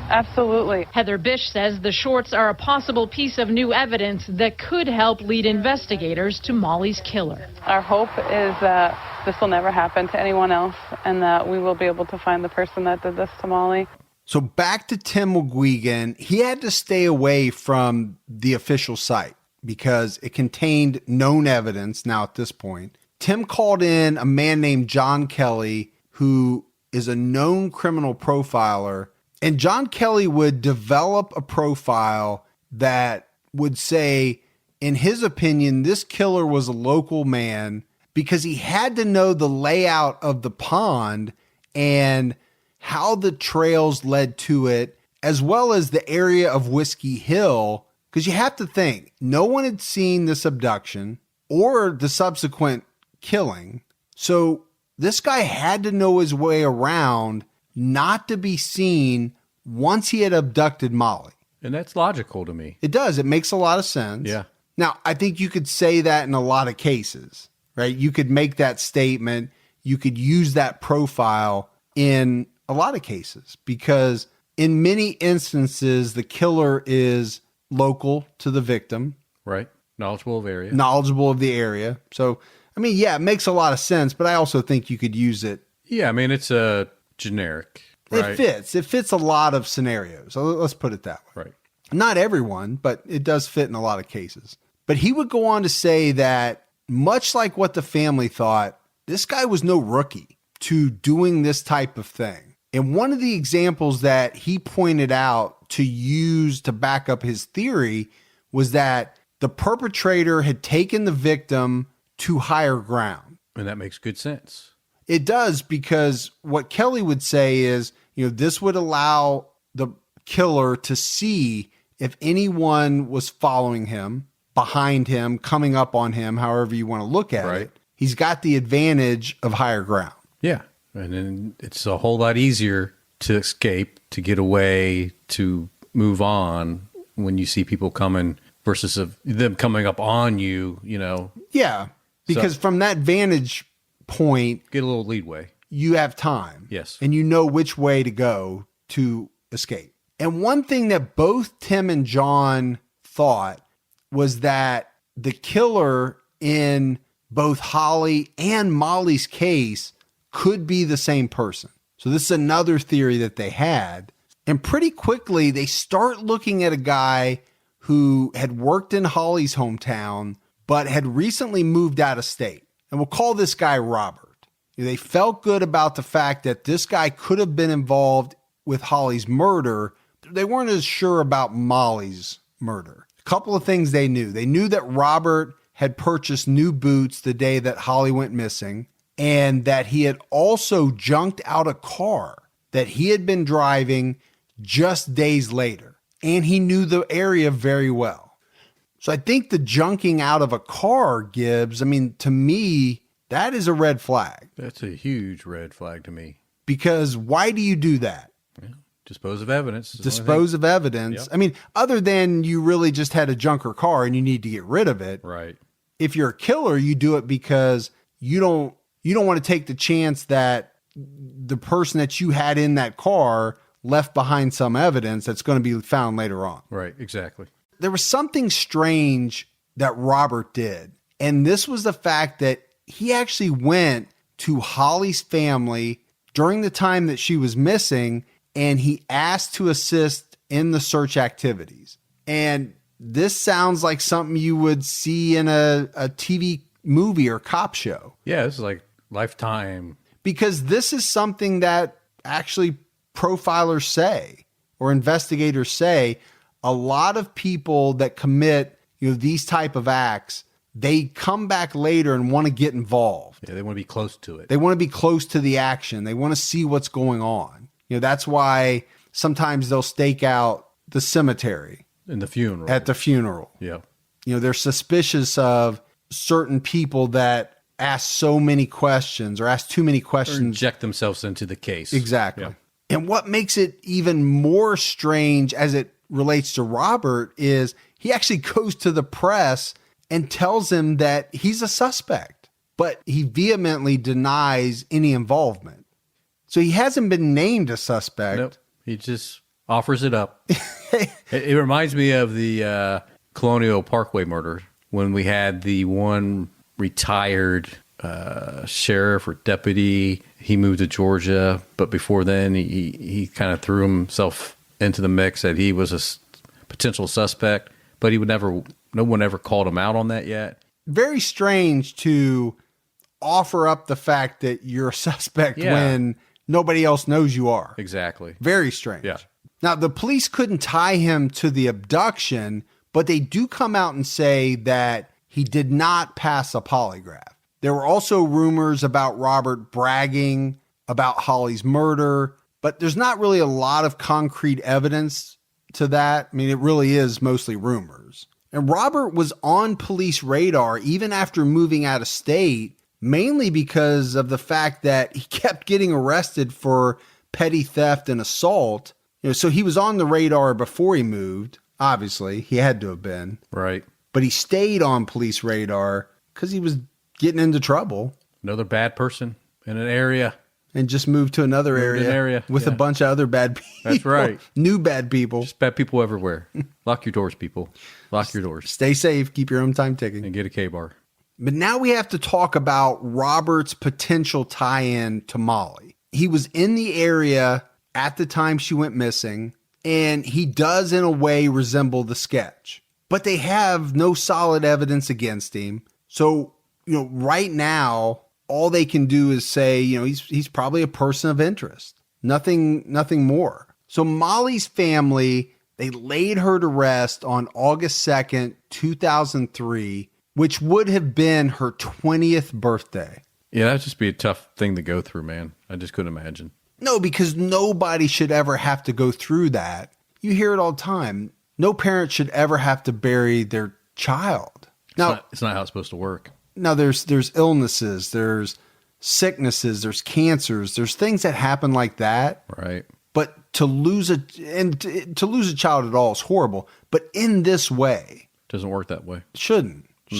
Absolutely. Heather Bish says the shorts are a possible piece of new evidence that could help lead investigators to Molly's killer. Our hope is that this will never happen to anyone else and that we will be able to find the person that did this to Molly. So back to Tim McGuigan, he had to stay away from the official site because it contained known evidence now at this point. Tim called in a man named John Kelly, who is a known criminal profiler. And John Kelly would develop a profile that would say, in his opinion, this killer was a local man because he had to know the layout of the pond and how the trails led to it, as well as the area of Whiskey Hill. Because you have to think, no one had seen this abduction or the subsequent killing. So this guy had to know his way around not to be seen once he had abducted Molly. And that's logical to me. It does. It makes a lot of sense. Yeah. Now, I think you could say that in a lot of cases, right? You could make that statement. You could use that profile in a lot of cases because in many instances, the killer is local to the victim. Right. Knowledgeable of area. Knowledgeable of the area. So, I mean, yeah, it makes a lot of sense, but I also think you could use it. Yeah, I mean, it's a generic. Right? It fits. It fits a lot of scenarios. So let's put it that way. Right. Not everyone, but it does fit in a lot of cases. But he would go on to say that much like what the family thought, this guy was no rookie to doing this type of thing. And one of the examples that he pointed out to use to back up his theory was that the perpetrator had taken the victim to higher ground. And that makes good sense. It does, because what Kelly would say is, this would allow the killer to see if anyone was following him, behind him, coming up on him, however you want to look at it. He's got the advantage of higher ground. Yeah. And then it's a whole lot easier to escape, to get away, to move on when you see people coming versus them coming up on you, Yeah, because from that vantage point, get a little leadway. You have time. Yes. And you know which way to go to escape. And one thing that both Tim and John thought was that the killer in both Holly and Molly's case could be the same person. So this is another theory that they had. And pretty quickly, they start looking at a guy who had worked in Holly's hometown, but had recently moved out of state. And we'll call this guy Robert. They felt good about the fact that this guy could have been involved with Holly's murder. They weren't as sure about Molly's murder. A couple of things they knew. They knew that Robert had purchased new boots the day that Holly went missing, and that he had also junked out a car that he had been driving just days later. And he knew the area very well. So I think the junking out of a car, Gibbs, to me, that is a red flag. That's a huge red flag to me. Because why do you do that? Yeah. Dispose of evidence. Dispose of evidence. Yep. Other than you really just had a junker car and you need to get rid of it. Right. If If you're a killer, you do it because you don't want to take the chance that the person that you had in that car left behind some evidence that's going to be found later on. Right, exactly. There was something strange that Robert did. And this was the fact that he actually went to Holly's family during the time that she was missing, and he asked to assist in the search activities. And this sounds like something you would see in a TV movie or cop show. Yeah, this is like Lifetime. Because this is something that actually profilers say or investigators say. A lot of people that commit, these type of acts, they come back later and want to get involved. Yeah, they want to be close to it. They want to be close to the action. They want to see what's going on. That's why sometimes they'll stake out the cemetery In the funeral. at the funeral. Yeah. They're suspicious of certain people that ask so many questions or ask too many Or questions. inject themselves into the case. Exactly. Yeah. And what makes it even more strange as it relates to Robert is he actually goes to the press and tells him that he's a suspect, but he vehemently denies any involvement. So he hasn't been named a suspect. Nope. He just offers it up. It reminds me of the Colonial Parkway murder when we had the one retired sheriff or deputy. He moved to Georgia, but before then he kind of threw himself into the mix that he was a potential suspect, but no one ever called him out on that yet. Very strange to offer up the fact that you're a suspect when nobody else knows you are. Exactly. Very strange. Yeah. Now, the police couldn't tie him to the abduction, but they do come out and say that he did not pass a polygraph. There were also rumors about Robert bragging about Holly's murder, but there's not really a lot of concrete evidence to that. I mean, it really is mostly rumors. And Robert was on police radar even after moving out of state, mainly because of the fact that he kept getting arrested for petty theft and assault. So he was on the radar before he moved. Obviously, he had to have been. Right. But he stayed on police radar because he was getting into trouble. Another bad person in an area. And just moved to another area with a bunch of other bad people. That's right. New bad people. Just bad people everywhere. Lock your doors, people. Lock your doors. Stay safe. Keep your own time ticking. And get a K-bar. But now we have to talk about Robert's potential tie-in to Molly. He was in the area at the time she went missing, and he does in a way resemble the sketch. But they have no solid evidence against him. So, right now, all they can do is say, he's probably a person of interest. Nothing more. So Molly's family, they laid her to rest on August 2nd, 2003, which would have been her 20th birthday. Yeah, that'd just be a tough thing to go through, man. I just couldn't imagine. No, because nobody should ever have to go through that. You hear it all the time. No parent should ever have to bury their child. Now, It's not how it's supposed to work. Now there's illnesses, there's sicknesses, there's cancers, there's things that happen like that. Right. But to lose a child at all is horrible. But in this way, Doesn't work that way. shouldn't. No.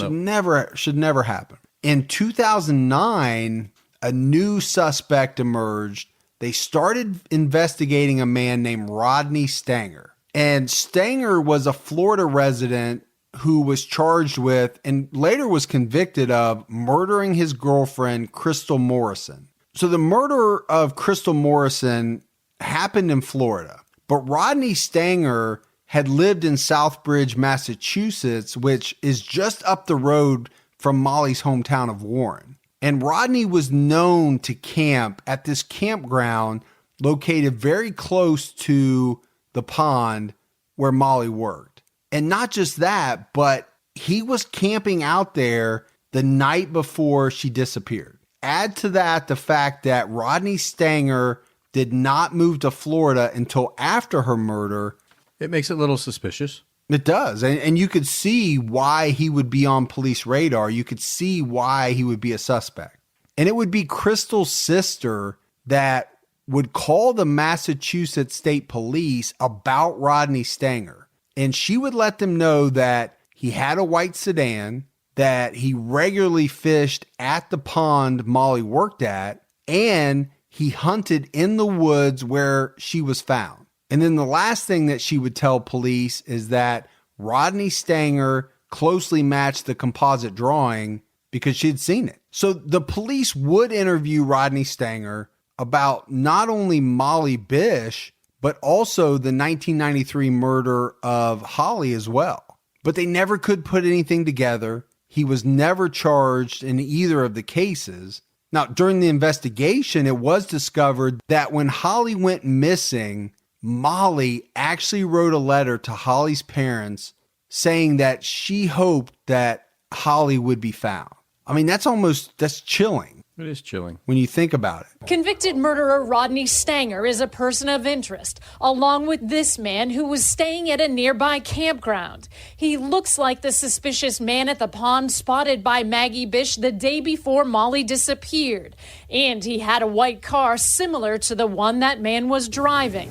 Should never happen. In 2009, a new suspect emerged. They started investigating a man named Rodney Stanger. And Stanger was a Florida resident who was charged with and later was convicted of murdering his girlfriend, Crystal Morrison. So the murder of Crystal Morrison happened in Florida, but Rodney Stanger had lived in Southbridge, Massachusetts, which is just up the road from Molly's hometown of Warren. And Rodney was known to camp at this campground located very close to the pond where Molly worked. And not just that, but he was camping out there the night before she disappeared. Add to that the fact that Rodney Stanger did not move to Florida until after her murder. It makes it a little suspicious. It does. And you could see why he would be on police radar. You could see why he would be a suspect. And it would be Crystal's sister that would call the Massachusetts State Police about Rodney Stanger. And she would let them know that he had a white sedan, that he regularly fished at the pond Molly worked at, and he hunted in the woods where she was found. And then the last thing that she would tell police is that Rodney Stanger closely matched the composite drawing because she had seen it. So the police would interview Rodney Stanger about not only Molly Bish, but also the 1993 murder of Holly as well. But they never could put anything together. He was never charged in either of the cases. Now, during the investigation, it was discovered that when Holly went missing, Molly actually wrote a letter to Holly's parents saying that she hoped that Holly would be found. I mean, that's chilling. It is chilling when you think about it. Convicted murderer Rodney Stanger is a person of interest, along with this man who was staying at a nearby campground. He looks like the suspicious man at the pond spotted by Maggie Bish the day before Molly disappeared. And he had a white car similar to the one that man was driving.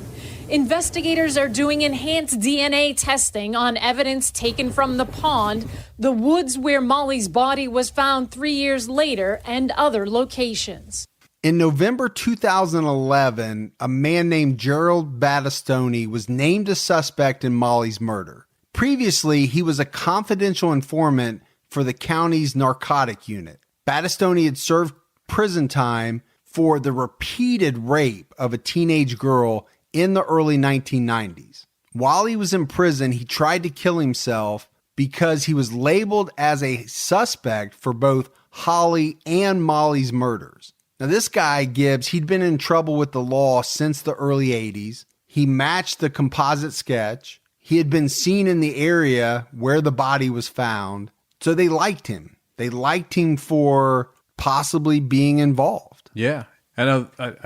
Investigators are doing enhanced DNA testing on evidence taken from the pond, the woods where Molly's body was found 3 years later, and other locations. In November 2011, a man named Gerald Battistoni was named a suspect in Molly's murder. Previously, he was a confidential informant for the county's narcotic unit. Battistoni had served prison time for the repeated rape of a teenage girl in the early 1990s. While he was in prison, he tried to kill himself because he was labeled as a suspect for both Holly and Molly's murders. Now, this guy, Gibbs, he'd been in trouble with the law since the early 80s. He matched the composite sketch. He had been seen in the area where the body was found. So they liked him. They liked him for possibly being involved. Yeah. I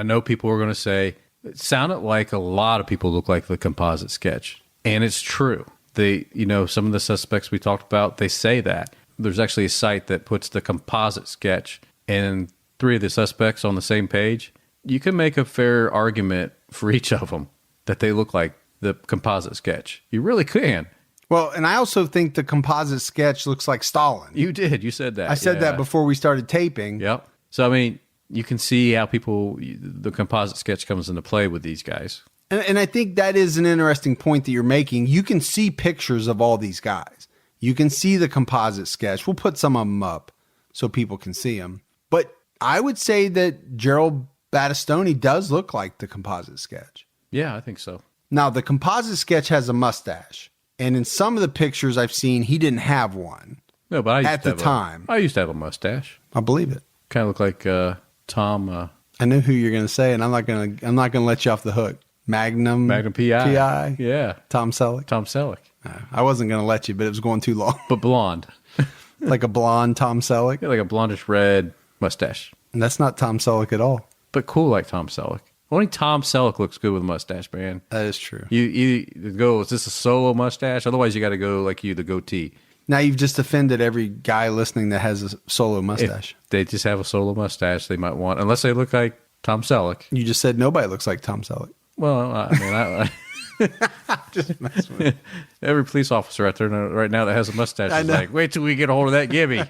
know people are going to say, it sounded like a lot of people look like the composite sketch. And it's true. Some of the suspects we talked about, they say that. There's actually a site that puts the composite sketch and 3 of the suspects on the same page. You can make a fair argument for each of them that they look like the composite sketch. You really can. Well, and I also think the composite sketch looks like Stalin. You did. You said that. I said that before we started taping. Yep. So, I mean, you can see how the composite sketch comes into play with these guys. And I think that is an interesting point that you're making. You can see pictures of all these guys. You can see the composite sketch. We'll put some of them up so people can see them. But I would say that Gerald Battistoni does look like the composite sketch. Yeah, I think so. Now, the composite sketch has a mustache. And in some of the pictures I've seen, he didn't have one. No, but at the time. I used to have a mustache. I believe it. Kind of look like Tom. I knew who you're going to say, and I'm not going to let you off the hook. Magnum PI. Yeah. Tom Selleck. I wasn't going to let you, but it was going too long. But blonde. Like a blonde Tom Selleck? Yeah, like a blondish red mustache. And that's not Tom Selleck at all. But cool like Tom Selleck. Only Tom Selleck looks good with a mustache, man. That is true. You go, is this a solo mustache? Otherwise, you got to go like you, the goatee. Now you've just offended every guy listening that has a solo mustache. If they just have a solo mustache, they might want, unless they look like Tom Selleck. You just said nobody looks like Tom Selleck. Well, I mean, just messing with every police officer out there right now that has a mustache is like, wait till we get a hold of that Gibby.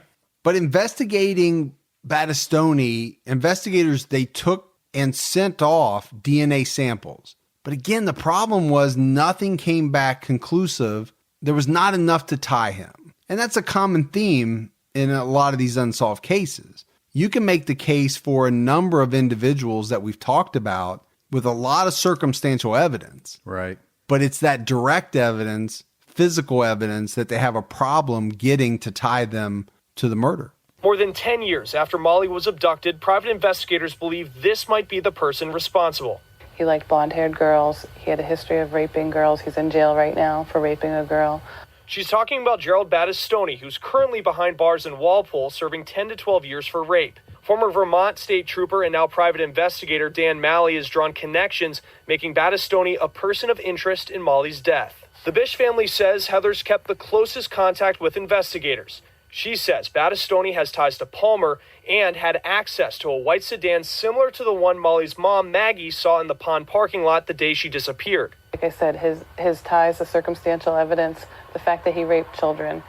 But investigating Battistoni, investigators, they took and sent off DNA samples. But again, the problem was nothing came back conclusive. There was not enough to tie him. And that's a common theme in a lot of these unsolved cases. You can make the case for a number of individuals that we've talked about with a lot of circumstantial evidence. Right. But it's that direct evidence, physical evidence, that they have a problem getting to tie them to the murder. More than 10 years after Molly was abducted, private investigators believe this might be the person responsible. He liked blonde-haired girls. He had a history of raping girls. He's in jail right now for raping a girl. She's talking about Gerald Battistoni, who's currently behind bars in Walpole, serving 10 to 12 years for rape. Former Vermont state trooper and now private investigator Dan Malley has drawn connections, making Battistoni a person of interest in Molly's death. The Bish family says Heather's kept the closest contact with investigators. She says Battistoni has ties to Palmer and had access to a white sedan similar to the one Molly's mom, Maggie, saw in the pond parking lot the day she disappeared. Like I said, his ties, the circumstantial evidence, the fact that he raped children,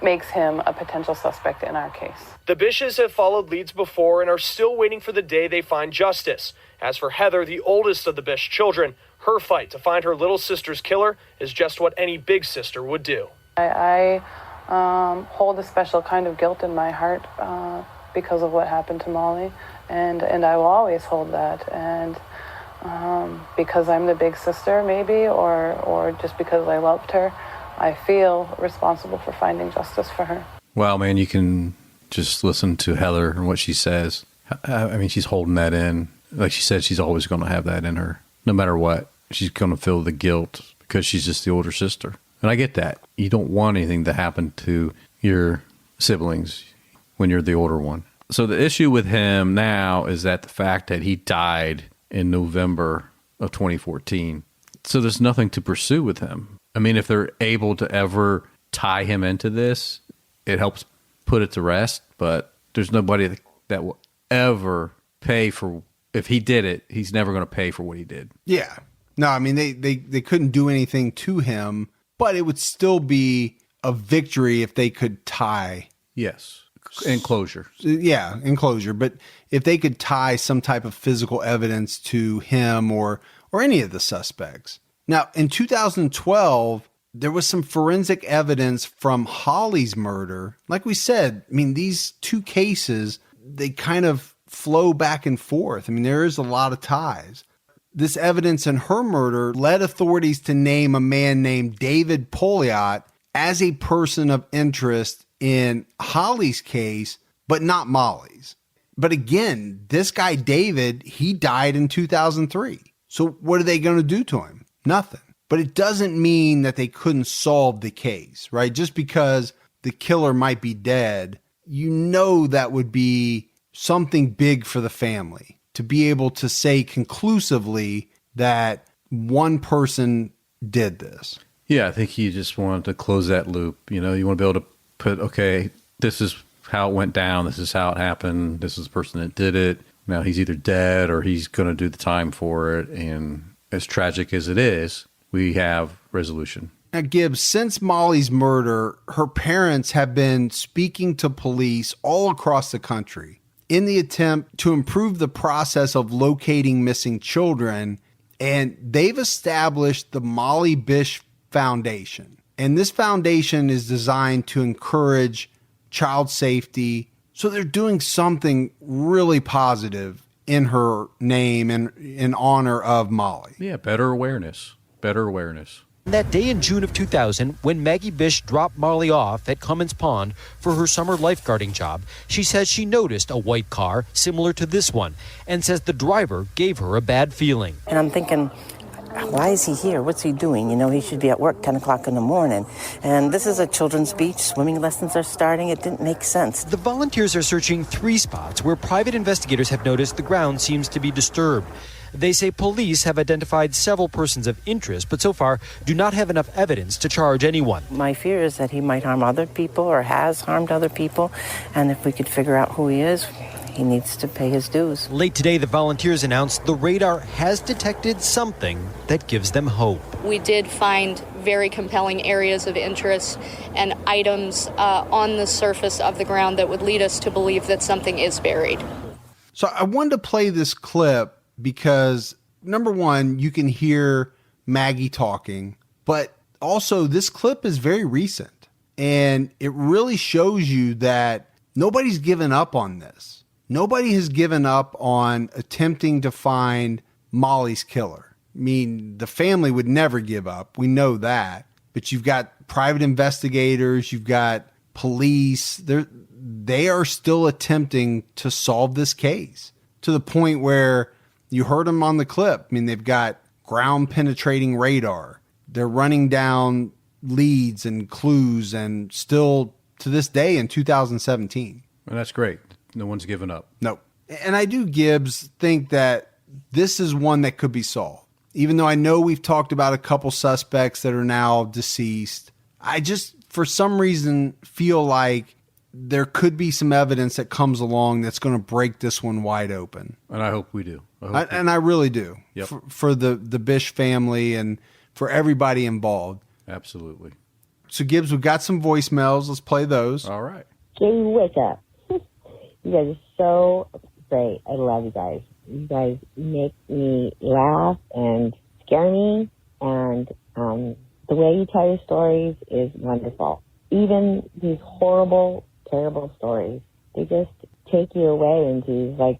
makes him a potential suspect in our case. The Bishes have followed leads before and are still waiting for the day they find justice. As for Heather, the oldest of the Bish children, her fight to find her little sister's killer is just what any big sister would do. I hold a special kind of guilt in my heart because of what happened to Molly, and I will always hold that. And because I'm the big sister, maybe, or just because I loved her, I feel responsible for finding justice for her. Wow, man, you can just listen to Heather and what she says. I mean, she's holding that in. Like she said, she's always going to have that in her. No matter what, she's going to feel the guilt because she's just the older sister. And I get that. You don't want anything to happen to your siblings when you're the older one. So the issue with him now is that the fact that he died in November of 2014. So there's nothing to pursue with him. I mean, if they're able to ever tie him into this, it helps put it to rest. But there's nobody that will ever pay for, if he did it, he's never going to pay for what he did. Yeah. No, I mean, they couldn't do anything to him, but it would still be a victory if they could tie. Yes. Enclosure. Yeah, enclosure. But if they could tie some type of physical evidence to him or any of the suspects. Now, in 2012, there was some forensic evidence from Holly's murder. Like we said, I mean, these two cases, they kind of flow back and forth. I mean, there is a lot of ties. This evidence in her murder led authorities to name a man named David Poliot as a person of interest in Holly's case, but not Molly's. But again, this guy, David, he died in 2003. So what are they going to do to him? Nothing. But it doesn't mean that they couldn't solve the case, right? Just because the killer might be dead, you know that would be something big for the family to be able to say conclusively that one person did this. Yeah, I think he just wanted to close that loop. You know, you want to be able to put, okay, this is how it went down. This is how it happened. This is the person that did it. Now he's either dead or he's going to do the time for it. And as tragic as it is, we have resolution. Now, Gibbs, since Molly's murder, her parents have been speaking to police all across the country in the attempt to improve the process of locating missing children. And they've established the Molly Bish Foundation. And this foundation is designed to encourage child safety. So they're doing something really positive in her name and in honor of Molly. Yeah, better awareness. Better awareness. That day in June of 2000, when Maggie Bish dropped Molly off at Cummins Pond for her summer lifeguarding job, she says she noticed a white car similar to this one and says the driver gave her a bad feeling. And I'm thinking, why is he here? What's he doing? You know, he should be at work 10 o'clock in the morning. And this is a children's beach. Swimming lessons are starting. It didn't make sense. The volunteers are searching 3 spots where private investigators have noticed the ground seems to be disturbed. They say police have identified several persons of interest, but so far do not have enough evidence to charge anyone. My fear is that he might harm other people or has harmed other people. And if we could figure out who he is, he needs to pay his dues. Late today, the volunteers announced the radar has detected something that gives them hope. We did find very compelling areas of interest and items on the surface of the ground that would lead us to believe that something is buried. So I wanted to play this clip because, number one, you can hear Maggie talking, but also this clip is very recent. And it really shows you that nobody's given up on this. Nobody has given up on attempting to find Molly's killer. I mean, the family would never give up. We know that. But you've got private investigators, you've got police. They are still attempting to solve this case to the point where you heard them on the clip. I mean, they've got ground penetrating radar. They're running down leads and clues, and still to this day in 2017. And that's great. No one's given up. No. And I do, Gibbs, think that this is one that could be solved. Even though I know we've talked about a couple suspects that are now deceased, I just, for some reason, feel like there could be some evidence that comes along that's going to break this one wide open. And I hope we do. I really do. Yep. For the Bish family and for everybody involved. Absolutely. So, Gibbs, we've got some voicemails. Let's play those. All right. Gibby, wake up. You guys are so great. I love you guys. You guys make me laugh and scare me, and the way you tell your stories is wonderful. Even these horrible, terrible stories, they just take you away into like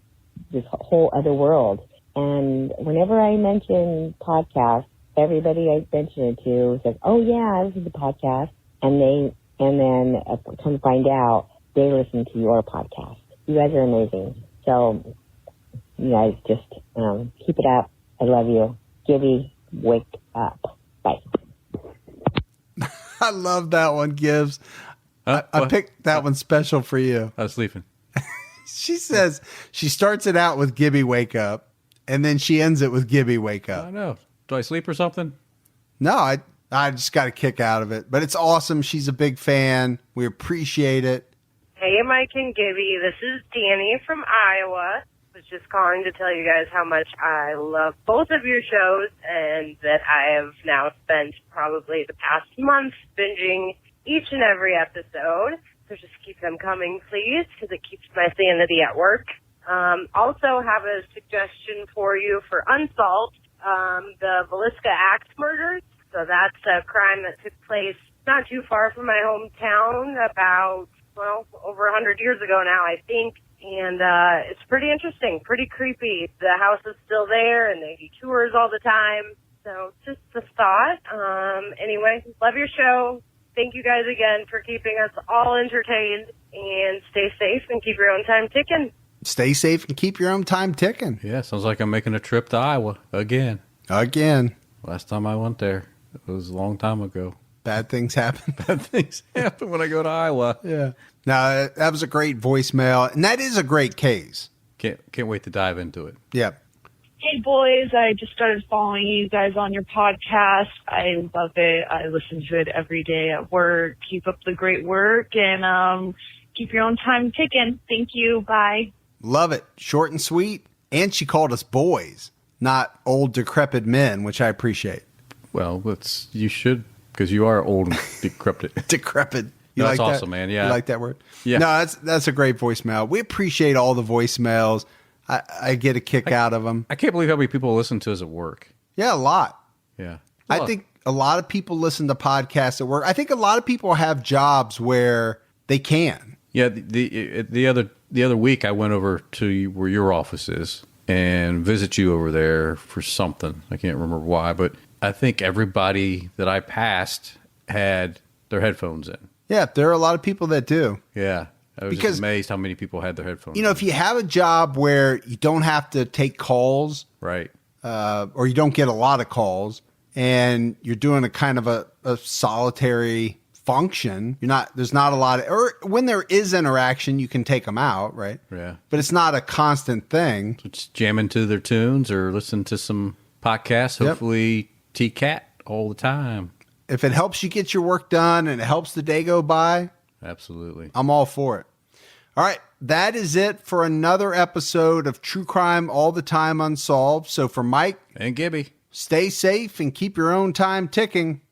this whole other world. And whenever I mention podcasts, everybody I mention it to says, "Oh yeah, this is the podcast," and then come to find out they listen to your podcast. You guys are amazing. So you guys just keep it up. I love you. Gibby, wake up. Bye. I love that one, Gibbs. I picked that one special for you. I was sleeping. She says she starts it out with Gibby, wake up, and then she ends it with Gibby, wake up. I know. Do I sleep or something? No, I just got a kick out of it. But it's awesome. She's a big fan. We appreciate it. Hey, Mike and Gibby. This is Danny from Iowa. Was just calling to tell you guys how much I love both of your shows and that I have now spent probably the past month binging each and every episode. So just keep them coming, please, because it keeps my sanity at work. Also have a suggestion for you for Unsolved, the Villisca Axe murders. So that's a crime that took place not too far from my hometown about, over 100 years ago now, I think. And it's pretty interesting, pretty creepy. The house is still there, and they do tours all the time. So just a thought. Anyway, love your show. Thank you guys again for keeping us all entertained. And stay safe and keep your own time ticking. Stay safe and keep your own time ticking. Yeah, sounds like I'm making a trip to Iowa again. Last time I went there, it was a long time ago. Bad things happen. Bad things happen when I go to Iowa. Yeah. Now, that was a great voicemail, and that is a great case. Can't wait to dive into it. Yeah. Hey, boys. I just started following you guys on your podcast. I love it. I listen to it every day at work. Keep up the great work, and keep your own time ticking. Thank you. Bye. Love it. Short and sweet. And she called us boys, not old, decrepit men, which I appreciate. Well, you should, because you are old and decrepit. Decrepit. You like that's that? awesome, man. Yeah. You like that word? Yeah. No, that's a great voicemail. We appreciate all the voicemails. I get a kick out of them. I can't believe how many people listen to us at work. Yeah, a lot. Yeah. I think a lot of people listen to podcasts at work. I think a lot of people have jobs where they can. Yeah. The other week, I went over to where your office is and visit you over there for something. I can't remember why, but I think everybody that I passed had their headphones in. Yeah, there are a lot of people that do. Yeah. I was just amazed how many people had their headphones in. If you have a job where you don't have to take calls, right, or you don't get a lot of calls, and you're doing a kind of a solitary function, there's not a lot of, or when there is interaction, you can take them out, right? Yeah. But it's not a constant thing. So just jam into their tunes or listen to some podcasts, hopefully T-Cat all the time. If it helps you get your work done and it helps the day go by, absolutely, I'm all for it. All right, that is it for another episode of True Crime All the Time Unsolved. So for Mike and Gibby, stay safe and keep your own time ticking.